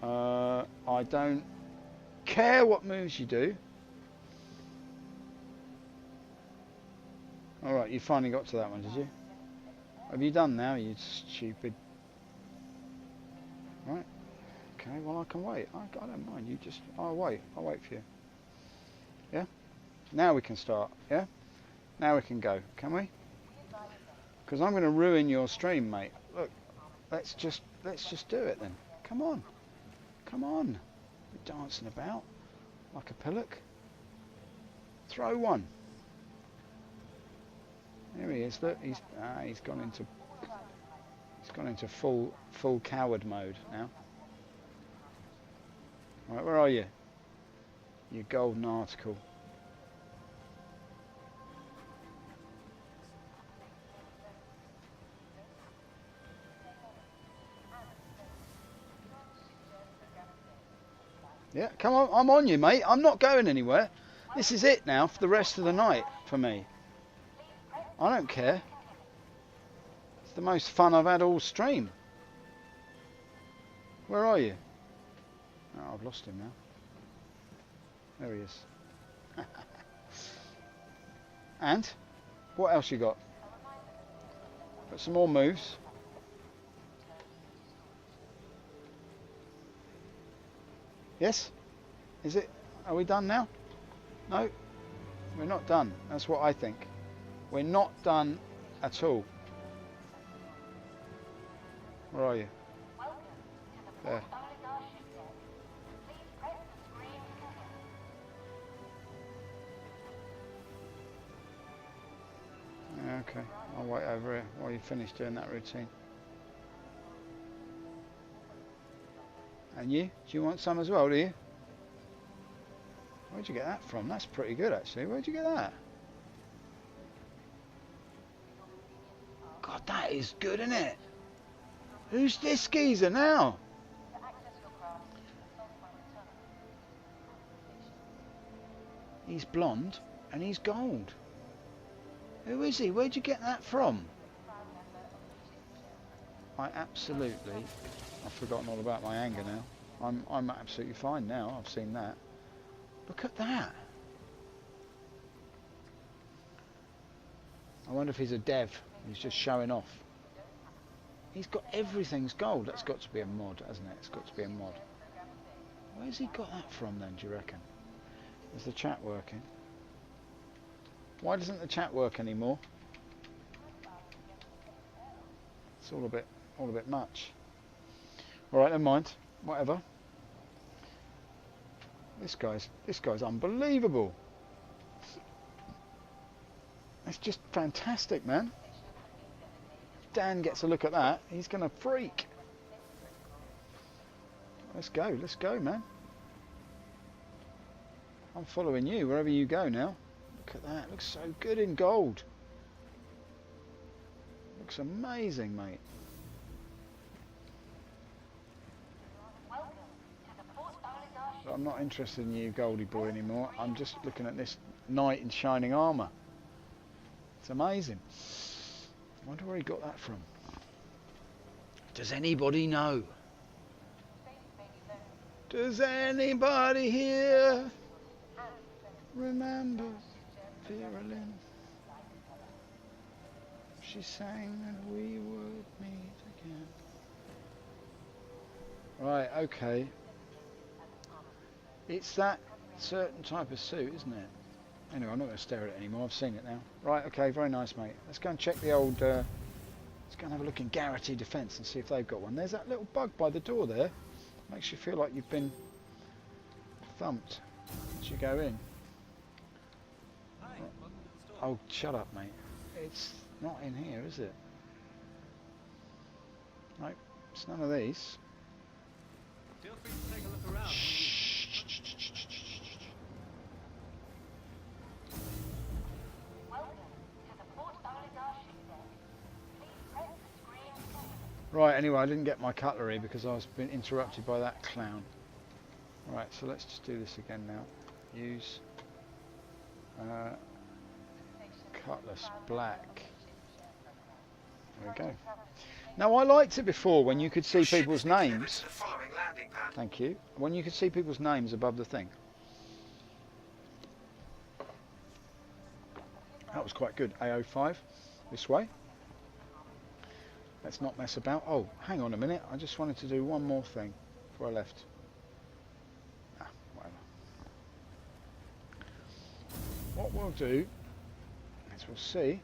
I don't care what moves you do. Alright, you finally got to that one, did you? Have you done now, you stupid... Right. Okay, well I can wait. I don't mind. You just... I'll wait for you. Yeah? Now we can start, yeah? Now we can go, can we? Because I'm going to ruin your stream, mate. Look, let's just do it then. Come on. Come on. You're dancing about like a pillock. Throw one. There he is. Look, he's gone into full coward mode now. Right, where are you? You golden article. Yeah, come on, I'm on you, mate. I'm not going anywhere. This is it now for the rest of the night for me. I don't care. It's the most fun I've had all stream. Where are you? Oh, I've lost him now. There he is. And? What else you got? Got some more moves. Yes? Is it? Are we done now? No? We're not done. That's what I think. We're not done at all. Where are you? There. Okay, I'll wait over here while you finish doing that routine. And you? Do you want some as well, do you? Where'd you get that from? That's pretty good actually. Where'd you get that? God, that is good, isn't it? Who's this geezer now? He's blonde and he's gold. Who is he? Where'd you get that from? I absolutely... I've forgotten all about my anger now. I'm absolutely fine now. I've seen that. Look at that. I wonder if he's a dev. He's just showing off. He's got everything's gold. That's got to be a mod, hasn't it? It's got to be a mod. Where's he got that from then, do you reckon? Is the chat working? Why doesn't the chat work anymore? It's all a bit much. Alright, never mind. Whatever. This guy's unbelievable. It's just fantastic, man. If Dan gets a look at that, he's gonna freak. Let's go, man. I'm following you wherever you go now. Look at that, looks so good in gold. Looks amazing, mate. But I'm not interested in you, Goldie boy, anymore. I'm just looking at this knight in shining armour. It's amazing. I wonder where he got that from. Does anybody know? Does anybody here remember Vera-Lynn? She sang and we would meet again. Right, okay. It's that certain type of suit, isn't it? Anyway, I'm not going to stare at it anymore. I've seen it now. Right, okay, very nice, mate. Let's go and check the old... let's go and have a look in Garrity Defence and see if they've got one. There's that little bug by the door there. Makes you feel like you've been thumped. Did you go in? Oh, shut up, mate. It's not in here, is it? Nope, it's none of these. Feel free to take a look around. Right, anyway, I didn't get my cutlery because I was being interrupted by that clown. Right, so let's just do this again now. Use cutlass black. There we go. Now, I liked it before when you could see people's names. Thank you. When you could see people's names above the thing. That was quite good. AO5, this way. Let's not mess about. Oh, hang on a minute. I just wanted to do one more thing before I left. Ah, whatever. What we'll do is we'll see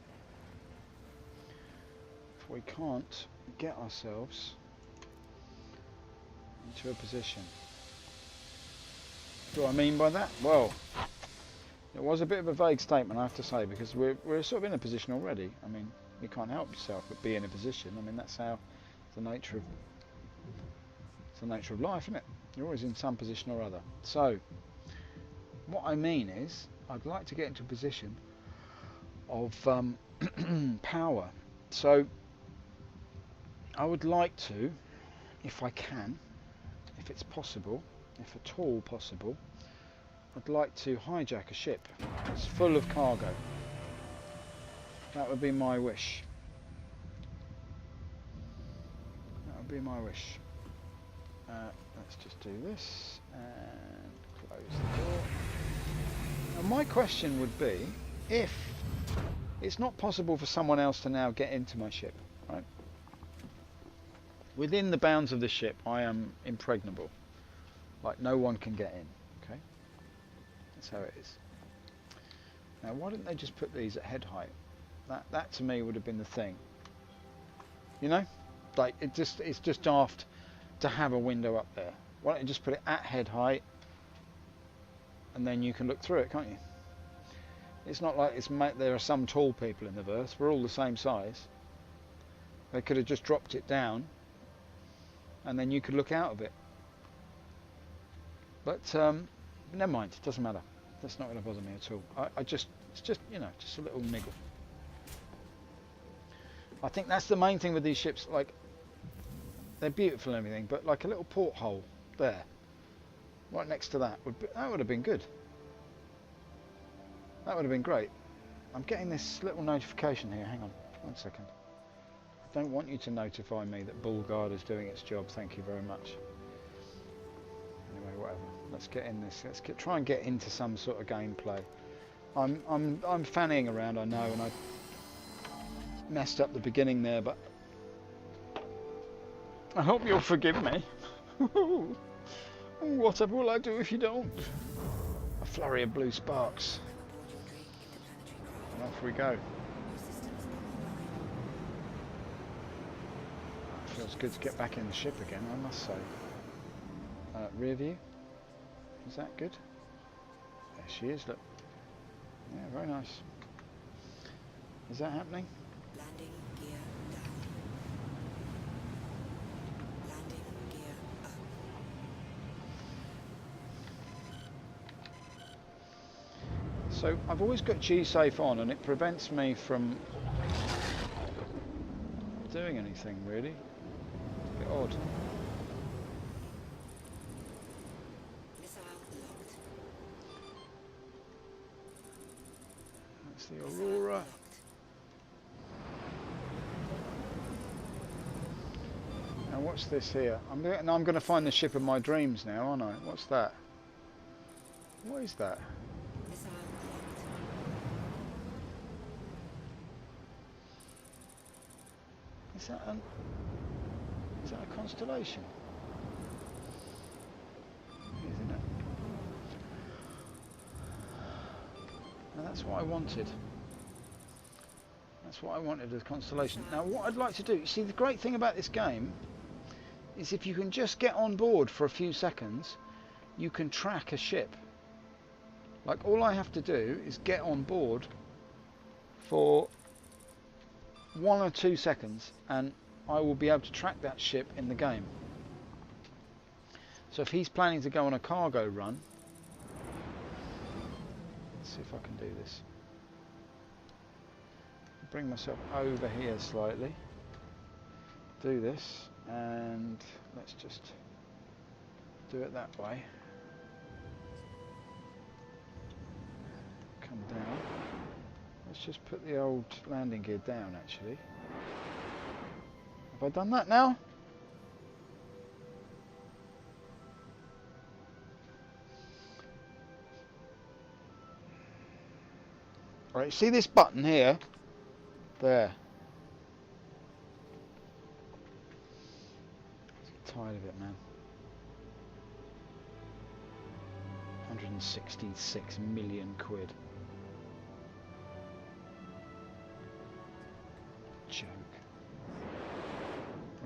if we can't get ourselves into a position. What do I mean by that? Well, it was a bit of a vague statement, I have to say, because we're sort of in a position already. I mean, you can't help yourself but be in a position. I mean, that's how the nature of life, isn't it? You're always in some position or other. So, what I mean is, I'd like to get into a position of power. So, I would like to, if I can, if it's possible, if at all possible, I'd like to hijack a ship that's full of cargo. That would be my wish. That would be my wish. Let's just do this and close the door. Now my question would be, if it's not possible for someone else to now get into my ship, right? Within the bounds of the ship, I am impregnable. Like, no one can get in, okay? That's how it is. Now, why didn't they just put these at head height? That to me would have been the thing. You know? Like, it's just daft to have a window up there. Why don't you just put it at head height, and then you can look through it, can't you? It's not like there are some tall people in the verse. We're all the same size. They could have just dropped it down, and then you could look out of it. But never mind, it doesn't matter. That's not going to bother me at all. It's just, you know, just a little niggle. I think that's the main thing with these ships. Like, they're beautiful and everything, but like a little porthole there, right next to that, that would have been good. That would have been great. I'm getting this little notification here. Hang on, 1 second. I don't want you to notify me that Bullguard is doing its job. Thank you very much. Anyway, whatever. Let's get in this. Try and get into some sort of gameplay. I'm fanning around, I know, and I messed up the beginning there, but I hope you'll forgive me. Whatever will I do if you don't? A flurry of blue sparks. And off we go. Feels good to get back in the ship again, I must say. Rear view. Is that good? There she is, look. Yeah, very nice. Is that happening? Landing gear down. Landing gear up. So I've always got G-Safe on, and it prevents me from doing anything really. A bit odd. Missile locked. That's the Aurora. Now what's this here? I'm going to find the ship of my dreams now, aren't I? What's that? What is that? Missile locked. Is that a constellation? Isn't it? Now that's what I wanted. That's what I wanted, as a constellation. Now what I'd like to do, you see, the great thing about this game is if you can just get on board for a few seconds, you can track a ship. Like, all I have to do is get on board for 1 or 2 seconds and I will be able to track that ship in the game. So if he's planning to go on a cargo run, let's see if I can do this. Bring myself over here slightly, do this, and let's just do it that way. Come down. Let's just put the old landing gear down actually. Have I done that now? Alright, see this button here? There. Tired of it, man. 166 million quid. Joke.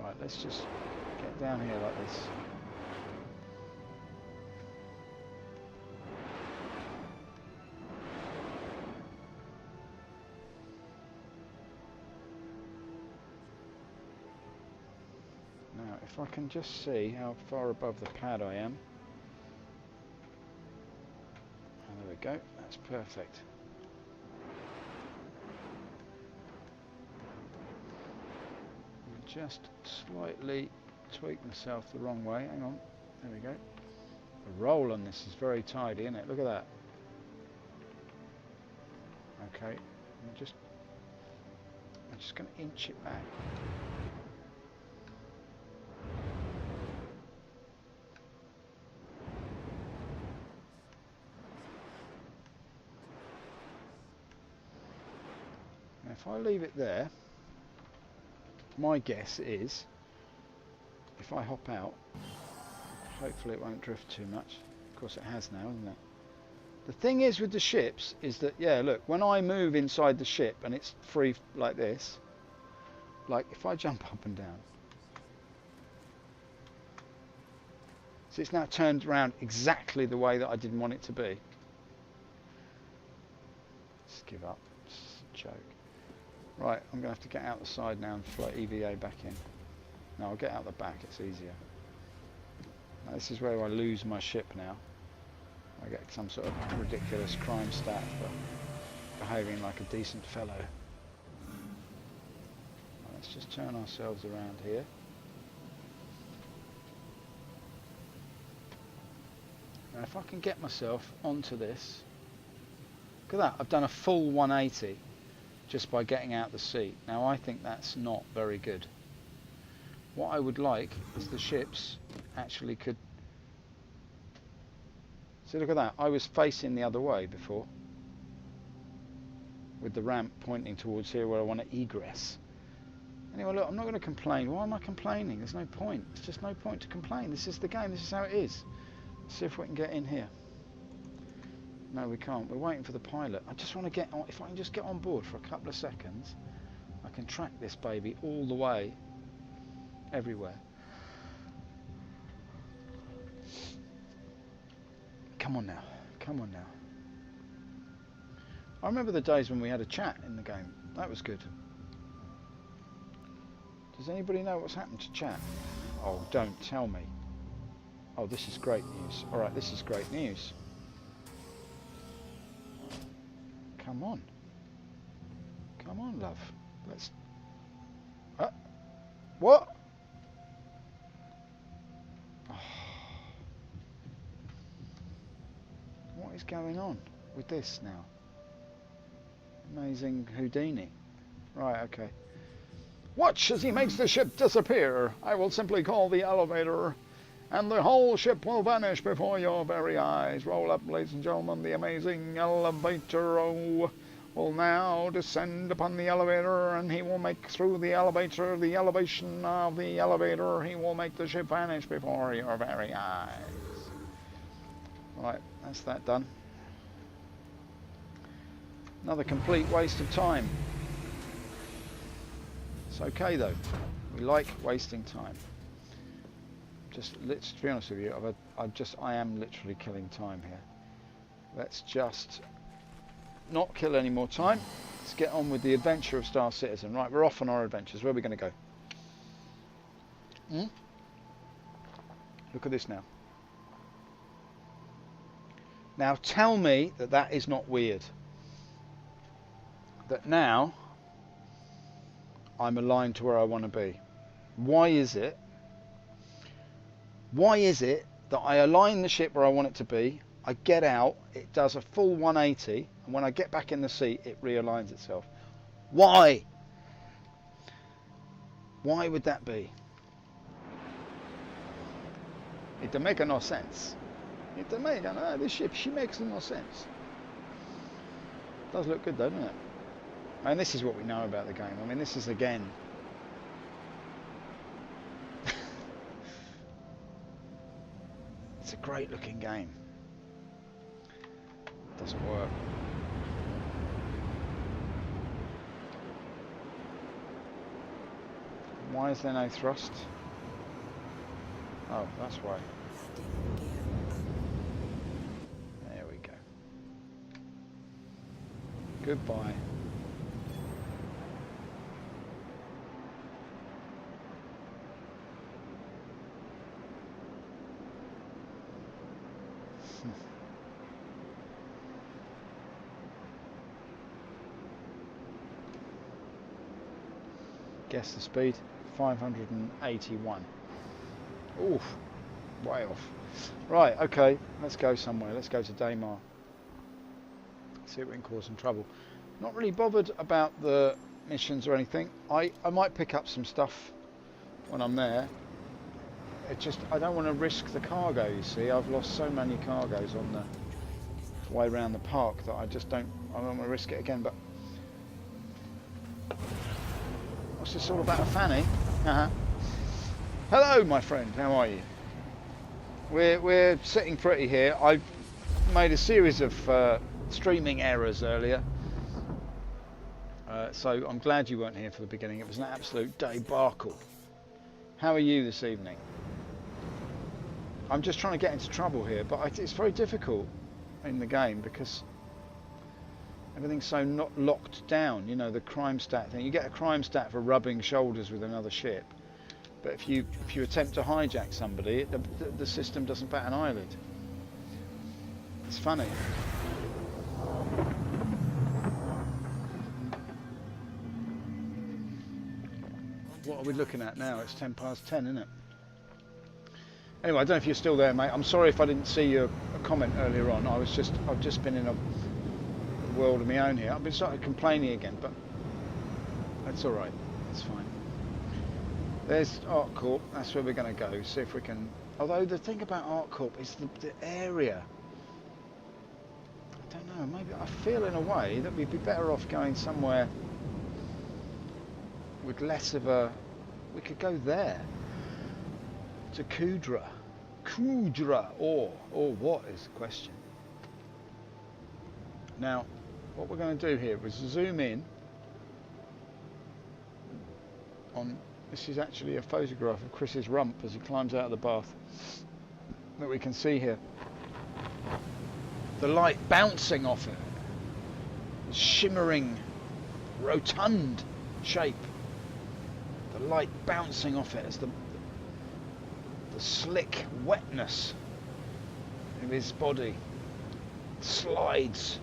Right, let's just get down here like this. Now, if I can just see how far above the pad I am. Oh, there we go, that's perfect. Just slightly tweak myself the wrong way. Hang on, there we go. The roll on this is very tidy, isn't it? Look at that. Okay, I'm just going to inch it back. Now, if I leave it there, my guess is, if I hop out, hopefully it won't drift too much. Of course it has now, isn't it? The thing is with the ships is that, yeah, look, when I move inside the ship and it's free like this, like if I jump up and down, so it's now turned around exactly the way that I didn't want it to be. Just give up, it's a joke. Right, I'm going to have to get out the side now and float EVA back in. No, I'll get out the back, it's easier. Now, this is where I lose my ship now. I get some sort of ridiculous crime stat for behaving like a decent fellow. Right, let's just turn ourselves around here. Now if I can get myself onto this, look at that, I've done a full 180 just by getting out the seat. Now I think that's not very good. What I would like is the ships actually could... See, look at that, I was facing the other way before, with the ramp pointing towards here where I want to egress. Anyway, look, I'm not going to complain. Why am I complaining? There's no point. There's just no point to complain. This is the game, this is how it is. Let's see if we can get in here. No, we can't. We're waiting for the pilot. I just want to get on. If I can just get on board for a couple of seconds, I can track this baby all the way, everywhere. Come on now. Come on now. I remember the days when we had a chat in the game. That was good. Does anybody know what's happened to chat? Oh, don't tell me. Oh, this is great news. Alright, this is great news. Come on. Come on, love. Let's... What? Oh. What is going on with this now? Amazing Houdini. Right, okay. Watch as he makes the ship disappear. I will simply call the elevator and the whole ship will vanish before your very eyes. Roll up, ladies and gentlemen, the amazing elevator will now descend upon the elevator, and he will make through the elevator, the elevation of the elevator, he will make the ship vanish before your very eyes. Right, that's that done. Another complete waste of time. It's okay though, we like wasting time. Let's to be honest with you, I am literally killing time here. Let's just not kill any more time. Let's get on with the adventure of Star Citizen. Right, we're off on our adventures. Where are we going to go? Look at this now. Now tell me that that is not weird. That now I'm aligned to where I want to be. Why is it? Why is it that I align the ship where I want it to be, I get out, it does a full 180, and when I get back in the seat, it realigns itself? Why? Why would that be? It don't make no sense. It don't make no, this ship, she makes no sense. Does look good though, doesn't it? And this is what we know about the game. I mean, this is again. It's a great looking game. Doesn't work. Why is there no thrust? Oh, that's why. Landing gear up. There we go. Goodbye. Guess the speed, 581. Oof, way off. Right, okay, let's go somewhere. Let's go to Daymar. See if we can cause some trouble. Not really bothered about the missions or anything. I might pick up some stuff when I'm there. It just, I don't want to risk the cargo, you see. I've lost so many cargoes on the way around the park that I don't want to risk it again. But what's this all about, Fanny? Hello, my friend. How are you? We're sitting pretty here. I've made a series of streaming errors earlier, so I'm glad you weren't here for the beginning. It was an absolute debacle. How are you this evening? I'm just trying to get into trouble here, but it's very difficult in the game because everything's so not locked down. You know, the crime stat thing. You get a crime stat for rubbing shoulders with another ship, but if you attempt to hijack somebody, the system doesn't bat an eyelid. It's funny. What are we looking at now? It's 10 past 10, isn't it? Anyway, I don't know if you're still there, mate. I'm sorry if I didn't see your comment earlier on. I've just been in a world of my own here. I've been starting complaining again, but that's all right. That's fine. There's ArcCorp. That's where we're going to go. See if we can. Although the thing about ArcCorp is the area. I don't know. Maybe I feel in a way that we'd be better off going somewhere with less of a. We could go there. To Kudra, or what is the question? Now, what we're going to do here is zoom in on. This is actually a photograph of Chris's rump as he climbs out of the bath that we can see here. The light bouncing off it, the shimmering, rotund shape. The light bouncing off it as the slick wetness of his body slides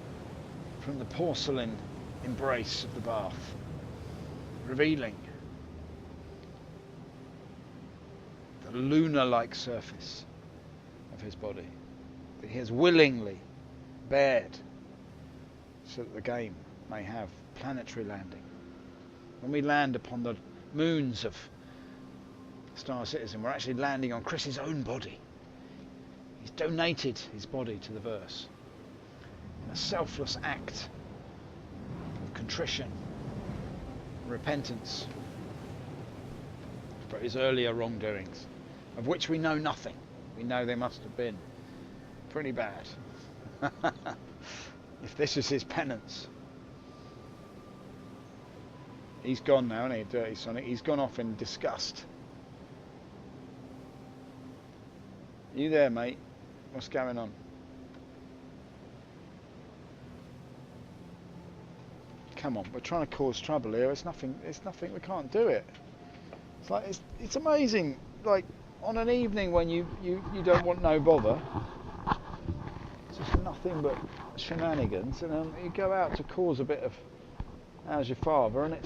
from the porcelain embrace of the bath, revealing the lunar-like surface of his body that he has willingly bared so that the game may have planetary landing. When we land upon the moons of Star Citizen, we're actually landing on Chris's own body. He's donated his body to the verse in a selfless act of contrition, repentance for his earlier wrongdoings, of which we know nothing. We know they must have been pretty bad. If this is his penance. He's gone now, isn't he, Dirty Sonic? He's gone off in disgust. You there, mate? What's going on? Come on, we're trying to cause trouble here. It's nothing. We can't do it. It's like it's amazing. Like on an evening when you don't want no bother. It's just nothing but shenanigans, and you go out to cause a bit of how's your father, and you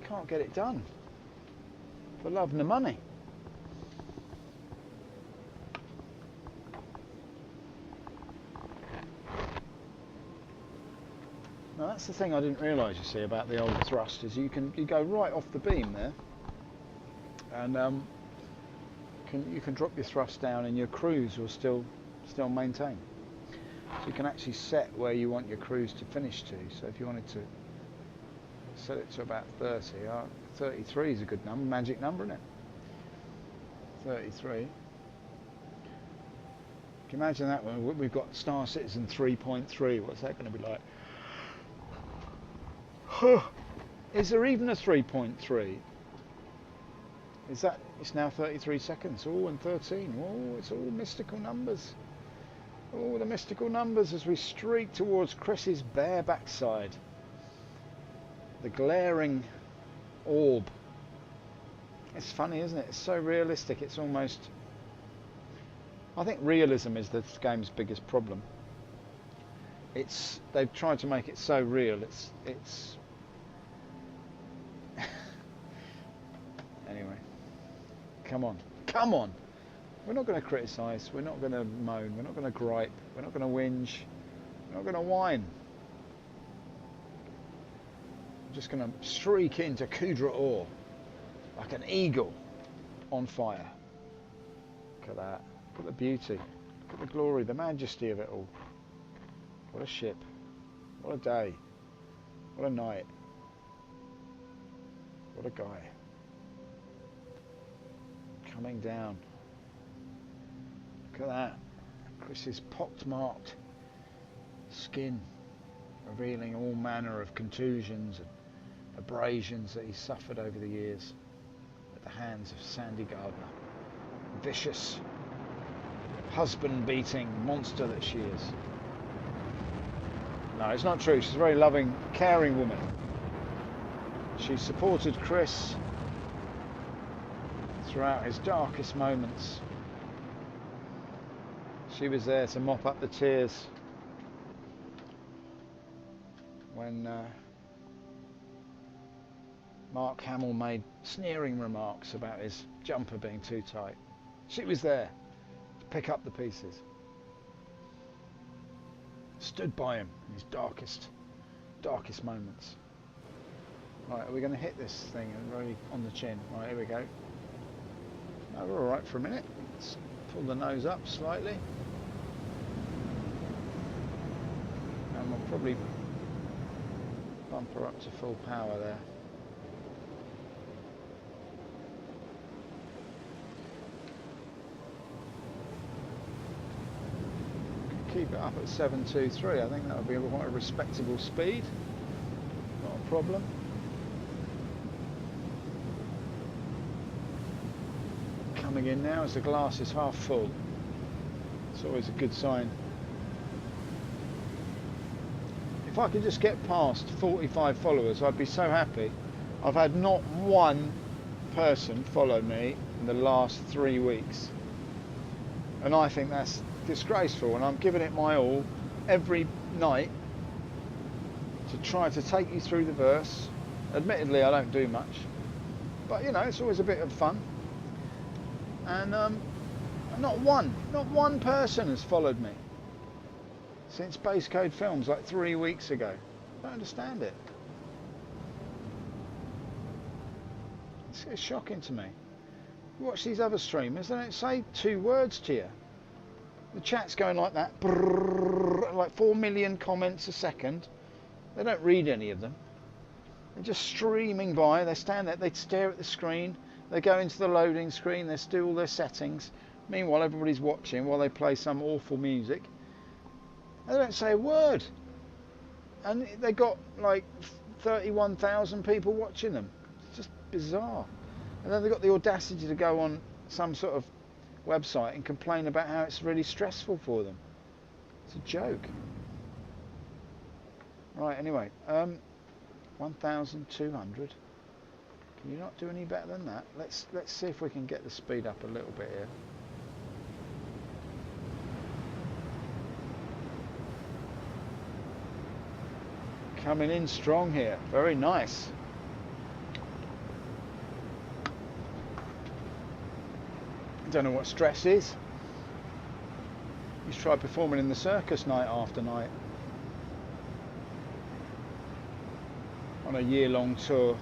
can't get it done for love and the money. Now that's the thing I didn't realise, you see, about the old thrust, is you go right off the beam there, and you can drop your thrust down, and your cruise will still maintain. So you can actually set where you want your cruise to finish to. So if you wanted to set it to about 30, 33 is a good number, magic number, isn't it? 33. Can you imagine that one? We've got Star Citizen 3.3. What's that going to be like? Is there even a 3.3? Is that? It's now 33 seconds. Oh, and 13. Oh, it's all mystical numbers. Oh, the mystical numbers as we streak towards Chris's bare backside. The glaring orb. It's funny, isn't it? It's so realistic. It's almost... I think realism is this game's biggest problem. They've tried to make it so real. It's anyway. Come on. We're not going to criticise. We're not going to moan. We're not going to gripe. We're not going to whinge. We're not going to whine. We're just going to streak into coup d'or like an eagle on fire. Look at that. Look at the beauty. Look at the glory, the majesty of it all. What a ship. What a day. What a night. What a guy. Coming down. Look at that. Chris's pockmarked skin, revealing all manner of contusions and abrasions that he's suffered over the years at the hands of Sandy Gardner. Vicious, husband-beating monster that she is. No, it's not true. She's a very loving, caring woman. She supported Chris throughout his darkest moments. She was there to mop up the tears when Mark Hamill made sneering remarks about his jumper being too tight. She was there to pick up the pieces. Stood by him in his darkest moments. Right, are we going to hit this thing really on the chin? Right, here we go. No, we're alright for a minute. Let's pull the nose up slightly. And we'll probably bump her up to full power there. Keep it up at 723. I think that would be quite a respectable speed. Not a problem. Coming in now as the glass is half full. It's always a good sign. If I could just get past 45 followers, I'd be so happy. I've had not one person follow me in the last 3 weeks. And I think that's disgraceful, and I'm giving it my all every night to try to take you through the verse. Admittedly, I don't do much, but you know, it's always a bit of fun. And not one person has followed me since Base Code Films like 3 weeks ago. I don't understand it. It's shocking to me. You watch these other streamers, they don't say 2 words to you. The chat's going like that, brrr, like 4 million comments a second. They don't read any of them. They're just streaming by. They stand there, they stare at the screen, they go into the loading screen, they do all their settings. Meanwhile, everybody's watching while they play some awful music. They don't say a word. And they got like 31,000 people watching them. It's just bizarre. And then they've got the audacity to go on some sort of website and complain about how it's really stressful for them. It's a joke. Right, anyway, 1,200. Can you not do any better than that? Let's see if we can get the speed up a little bit here. Coming in strong here. Very nice. Don't know what stress is. You try performing in the circus night after night. On a year-long tour.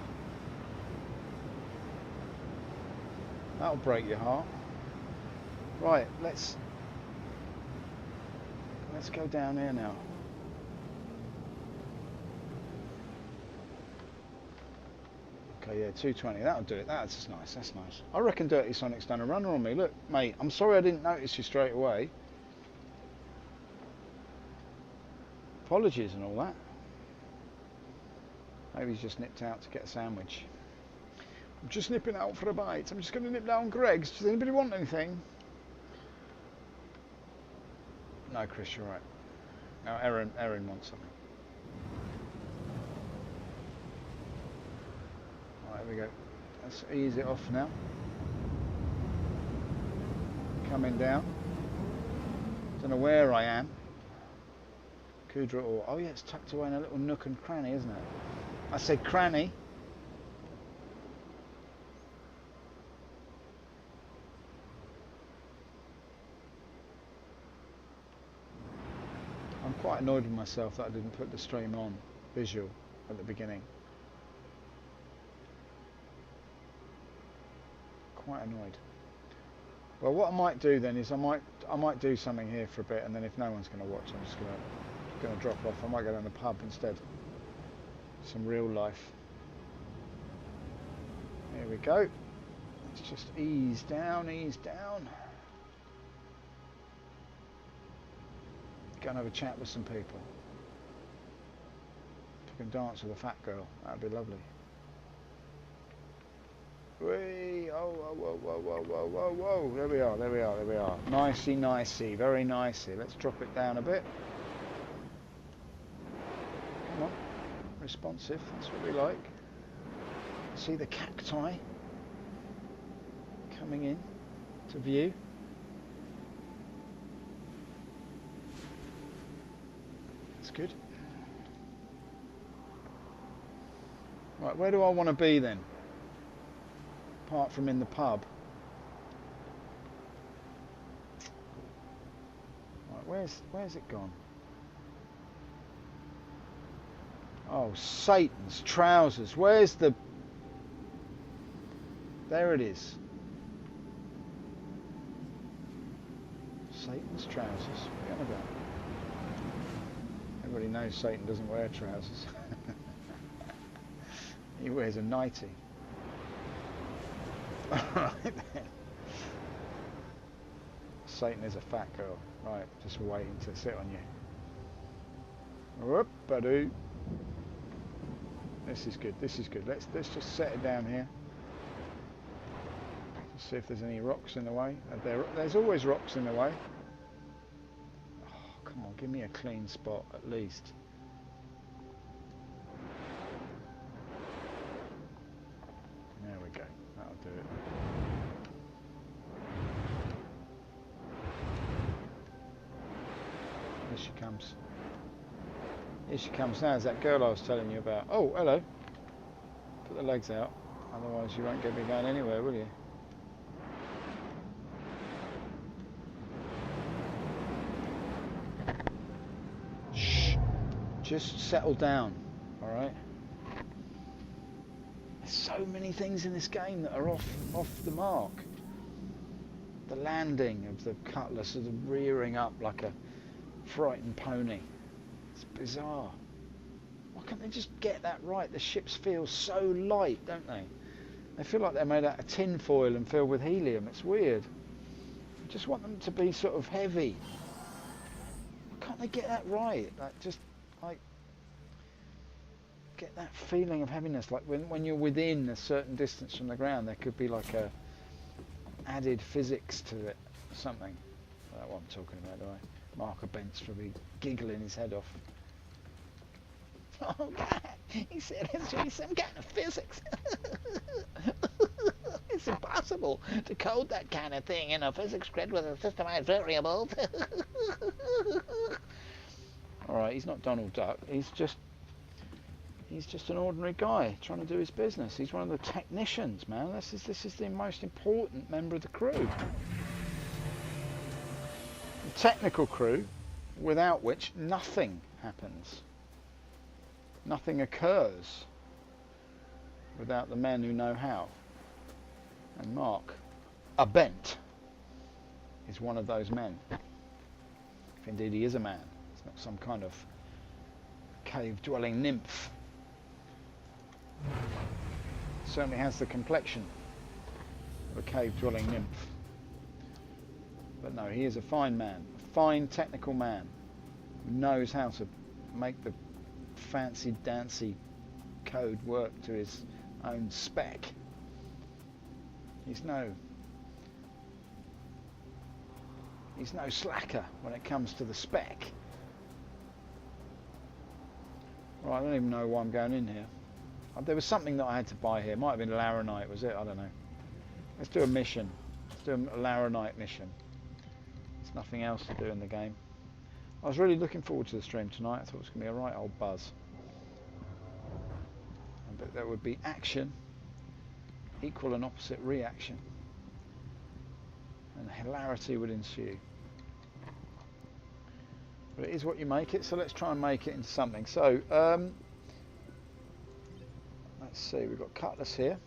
That'll break your heart. Right, let's go down here now. Okay, yeah, 220. That'll do it. That's nice. That's nice. I reckon Dirty Sonic's done a runner on me. Look, mate, I'm sorry I didn't notice you straight away. Apologies and all that. Maybe he's just nipped out to get a sandwich. I'm just nipping out for a bite. I'm just going to nip down Greg's. Does anybody want anything? No, Chris, you're right. No, Erin wants something. Right, there we go. Let's ease it off now. Coming down. Don't know where I am. Kudra or... Oh yeah, it's tucked away in a little nook and cranny, isn't it? I said cranny. I'm quite annoyed with myself that I didn't put the stream on visual at the beginning. Quite annoyed. Well, what I might do then is I might do something here for a bit, and then if no one's going to watch, I'm just going to drop off. I might go down the pub instead. Some real life. Here we go. Let's just ease down, ease down. Go and have a chat with some people. If I can dance with a fat girl, that'd be lovely. Whee! Oh, whoa, whoa, whoa, whoa, whoa, whoa, whoa. There we are, there we are, there we are. Nicey, nicey, very nicey. Let's drop it down a bit. Come on. Responsive, that's what we like. See the cacti coming in to view. That's good. Right, where do I want to be then? Apart from in the pub. Right, where's it gone? Oh, Satan's trousers. Where's the... There it is. Satan's trousers. What are you on about? Everybody knows Satan doesn't wear trousers. He wears a nightie. Alright then. Satan is a fat girl. Right, just waiting to sit on you. Whoop-a-doo. This is good, this is good. Let's just set it down here. See if there's any rocks in the way. There's always rocks in the way. Oh, come on, give me a clean spot at least. There we go, that'll do it. Here she comes. Here she comes now. Is that girl I was telling you about? Oh, hello. Put the legs out. Otherwise you won't get me going anywhere, will you? Shh. Just settle down. Alright? There's so many things in this game that are off the mark. The landing of the cutlass, of the rearing up like a frightened pony. It's bizarre. Why can't they just get that right? The ships feel so light, don't they? They feel like they're made out of tin foil and filled with helium. It's weird. I just want them to be sort of heavy. Why can't they get that right? Like get that feeling of heaviness. Like when you're within a certain distance from the ground, there could be like a added physics to it. Something. That's what I'm talking about, do I? Mark Bent's probably giggling his head off. Oh God, he said it's really some kind of physics. It's impossible to code that kind of thing in a physics grid with a systemized variables. Alright, he's not Donald Duck, he's just an ordinary guy trying to do his business. He's one of the technicians, man. This is the most important member of the crew. The technical crew, without which nothing happens. Nothing occurs without the men who know how. And Mark Bent is one of those men. If indeed he is a man. It's not some kind of cave-dwelling nymph. Certainly has the complexion of a cave-dwelling nymph. But no, he is a fine man, a fine technical man who knows how to make the fancy dancy code work to his own spec. He's no slacker when it comes to the spec. Right, I don't even know why I'm going in here. There was something that I had to buy here. Might have been Laranite, was it? I don't know. Let's do a mission. Let's do a Laranite mission. There's nothing else to do in the game. I was really looking forward to the stream tonight. I thought it was going to be a right old buzz. But there would be action, equal and opposite reaction, and hilarity would ensue. But it is what you make it, so let's try and make it into something. So, let's see, we've got Cutlass here.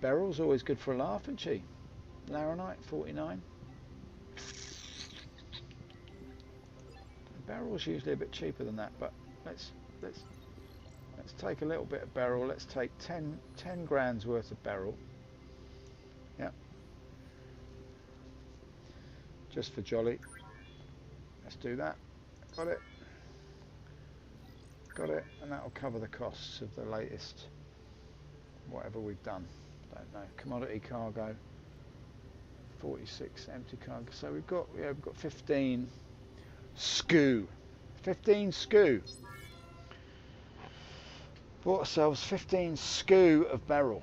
Beryl's always good for a laugh, isn't she? Laranite, 49. Beryl's usually a bit cheaper than that, but let's take a little bit of beryl. Let's take 10 grand's worth of beryl. Yep. Just for jolly. Let's do that. Got it. Got it. And that will cover the costs of the latest whatever we've done. Don't know. Commodity cargo. 46 empty cargo. So we've got 15 SKU. 15 SKU. Bought ourselves 15 SKU of beryl.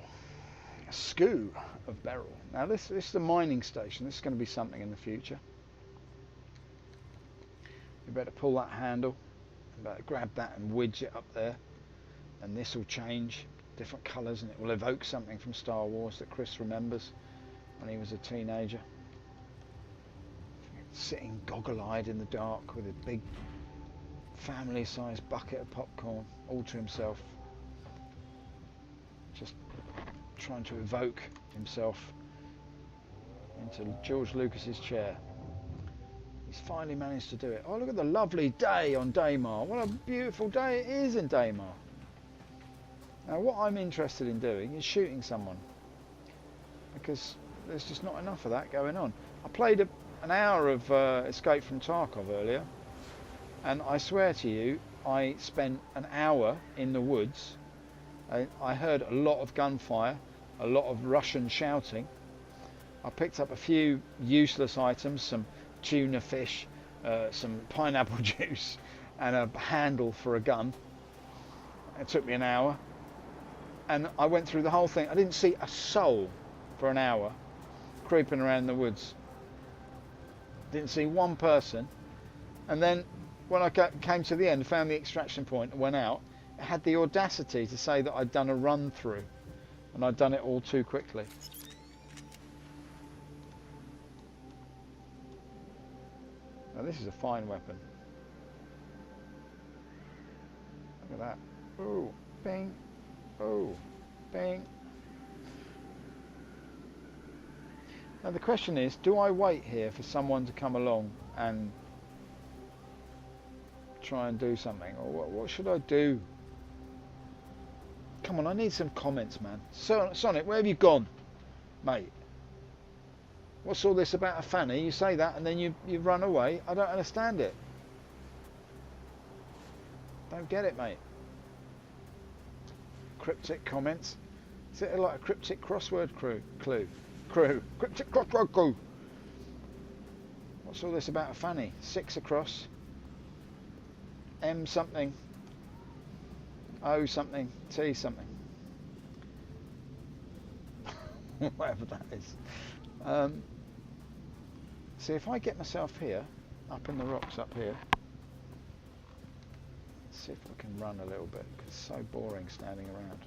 A SKU of beryl. Now this is the mining station. This is going to be something in the future. You better pull that handle. You better grab that and wedge it up there. And this will change different colours and it will evoke something from Star Wars that Chris remembers when he was a teenager. Sitting goggle-eyed in the dark with a big family-sized bucket of popcorn all to himself. Just trying to evoke himself into George Lucas's chair. He's finally managed to do it. Oh, look at the lovely day on Daymar. What a beautiful day it is in Daymar. Now what I'm interested in doing is shooting someone, because there's just not enough of that going on. I played an hour of Escape from Tarkov earlier, and I swear to you, I spent an hour in the woods. I heard a lot of gunfire, a lot of Russian shouting. I picked up a few useless items, some tuna fish, some pineapple juice, and a handle for a gun. It took me an hour, and I went through the whole thing. I didn't see a soul for an hour, creeping around the woods. Didn't see one person, and then when I came to the end, found the extraction point and went out, it had the audacity to say that I'd done a run through, and I'd done it all too quickly. Now this is a fine weapon. Look at that. Ooh, bing. Oh, bing. Now the question is, do I wait here for someone to come along and try and do something, or what should I do? Come on, I need some comments, man. Sonic, where have you gone, mate? What's all this about a fanny? You say that and then you run away. I don't understand it. Don't get it, mate. Cryptic comments. Is it like a cryptic crossword clue? crew. Cryptic crew. What's all this about a fanny? 6 across. M something. O something. T something. Whatever that is. See, if I get myself here, up in the rocks up here, see if I can run a little bit, because it's so boring standing around.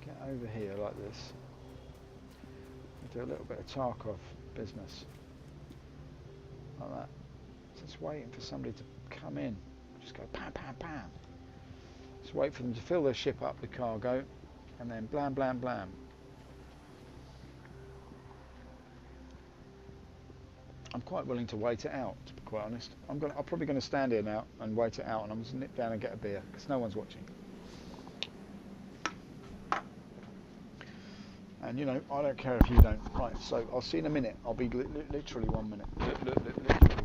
Get over here like this. Do a little bit of Tarkov business. Like that. Just waiting for somebody to come in. Just go pam, pam, pam. Just wait for them to fill their ship up with cargo, and then blam, blam, blam. I'm quite willing to wait it out, to be quite honest. I'm probably going to stand here now and wait it out, and I'm just nip down and get a beer because no one's watching. And you know, I don't care if you don't. Right, so I'll see you in a minute. I'll be literally 1 minute. Literally 1 minute.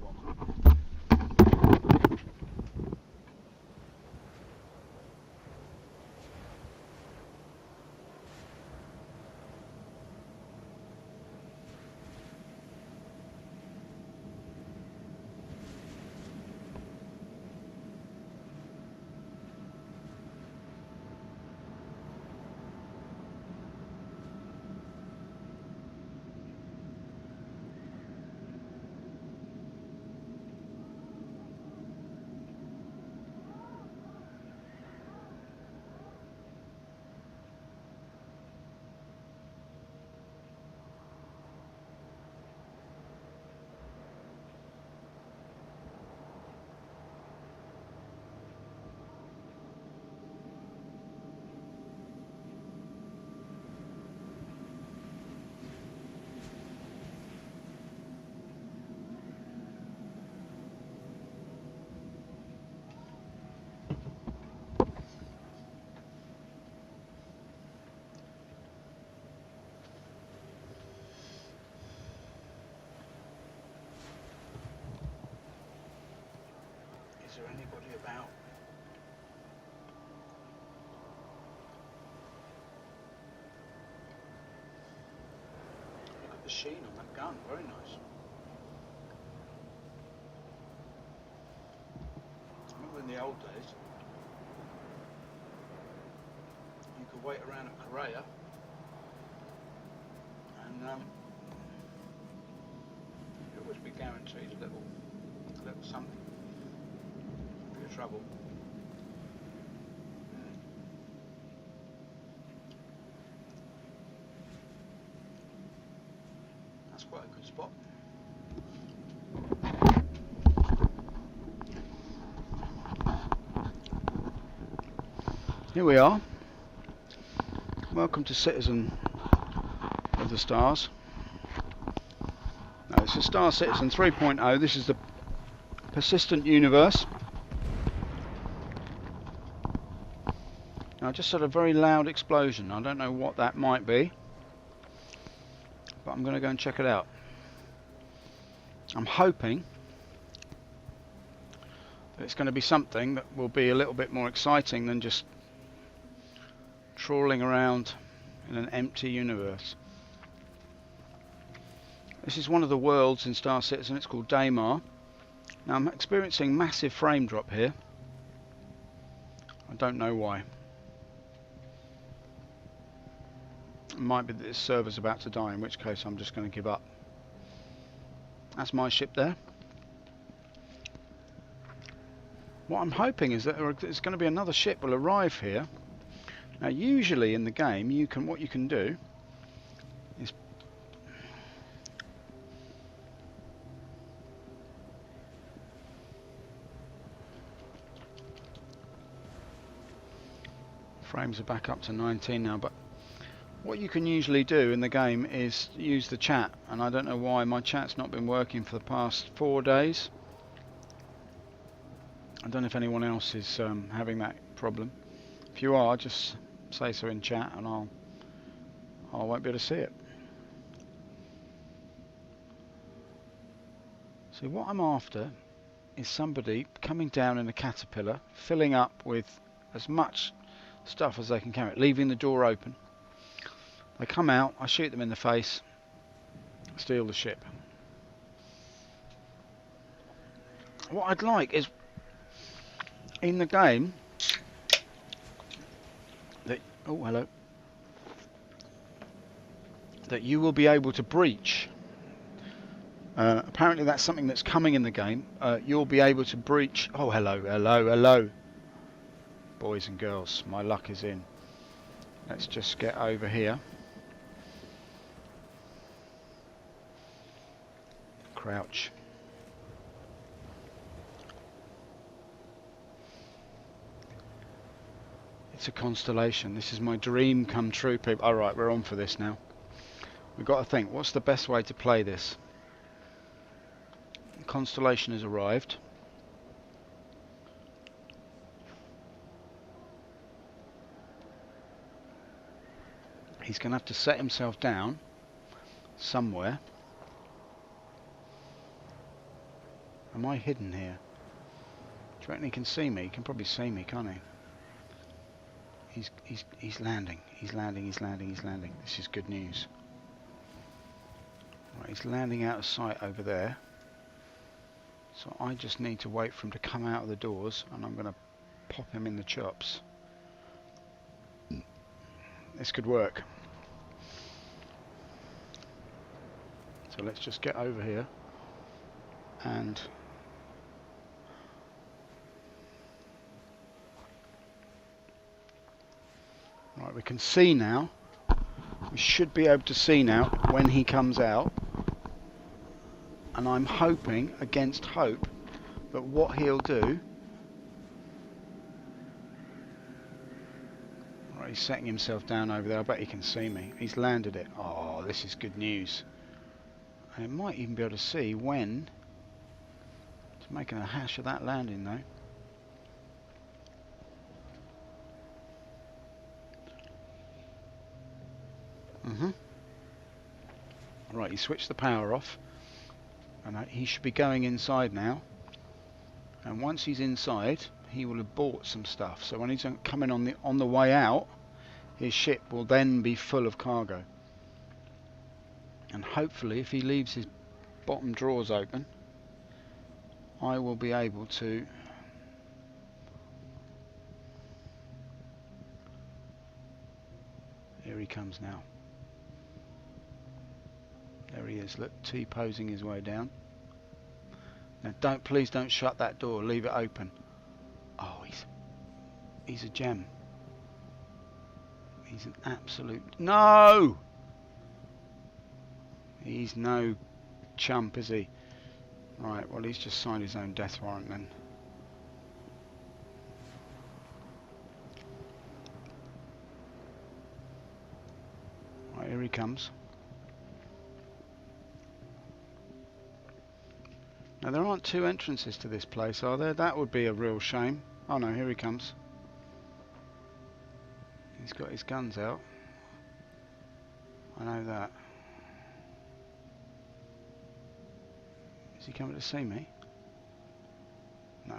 Is there anybody about? Look at the sheen on that gun, very nice. I remember in the old days, you could wait around at Korea and you'd always be guaranteed a little something for your trouble. That's quite a good spot. Here we are. Welcome to Citizen of the Stars. No, this is Star Citizen 3.0. This is the persistent universe. Now, I just heard a very loud explosion. I don't know what that might be, but I'm going to go and check it out. I'm hoping that it's going to be something that will be a little bit more exciting than just trawling around in an empty universe. This is one of the worlds in Star Citizen. It's called Daymar. Now I'm experiencing massive frame drop here. I don't know why. It might be that this server's about to die, in which case I'm just going to give up. That's my ship there. What I'm hoping is that there's going to be another ship will arrive here. Now usually in the game what you can do is frames are back up to 19 now, but what you can usually do in the game is use the chat, and I don't know why my chat's not been working for the past 4 days. I don't know if anyone else is having that problem. If you are, just say so in chat and I won't be able to see it. See, what I'm after is somebody coming down in a caterpillar, filling up with as much stuff as they can carry, leaving the door open. They come out, I shoot them in the face, steal the ship. What I'd like is, in the game, that, oh hello, that you will be able to breach. Apparently that's something that's coming in the game. You'll be able to breach. Oh hello, hello, hello. Boys and girls, my luck is in. Let's just get over here. Crouch. It's a constellation. This is my dream come true, people. Alright, we're on for this now. We've got to think, what's the best way to play this? The constellation has arrived. He's going to have to set himself down somewhere. Am I hidden here? Do you reckon he can see me? He can probably see me, can't he? He's landing. He's landing. He's landing. He's landing. This is good news. Right, he's landing out of sight over there. So I just need to wait for him to come out of the doors, and I'm going to pop him in the chops. This could work. So let's just get over here and right, we can see now. We should be able to see now when he comes out, and I'm hoping against hope that what he'll do. Right, he's setting himself down over there. I bet he can see me. He's landed it. Oh, this is good news. And it might even be able to see when. It's making a hash of that landing though. Right, he switched the power off, and he should be going inside now. And once he's inside, he will have bought some stuff. So when he's coming on the way out, his ship will then be full of cargo. And hopefully, if he leaves his bottom drawers open, I will be able to here he comes now. There he is, look, T-posing his way down. Now please don't shut that door, leave it open. Oh, he's a gem. He's an absolute, no! He's no chump, is he? Right, well he's just signed his own death warrant then. Right, here he comes. Now there aren't two entrances to this place, are there? That would be a real shame. Oh no, here he comes. He's got his guns out. I know that. Is he coming to see me? No.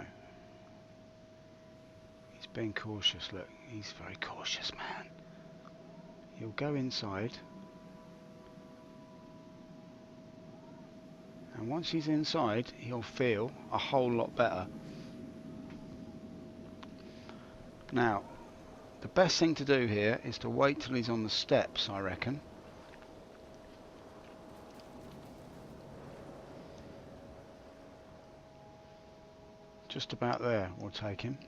He's being cautious, look. He's a very cautious man. He'll go inside. And once he's inside, he'll feel a whole lot better. Now, the best thing to do here is to wait till he's on the steps, I reckon. Just about there, we'll take him.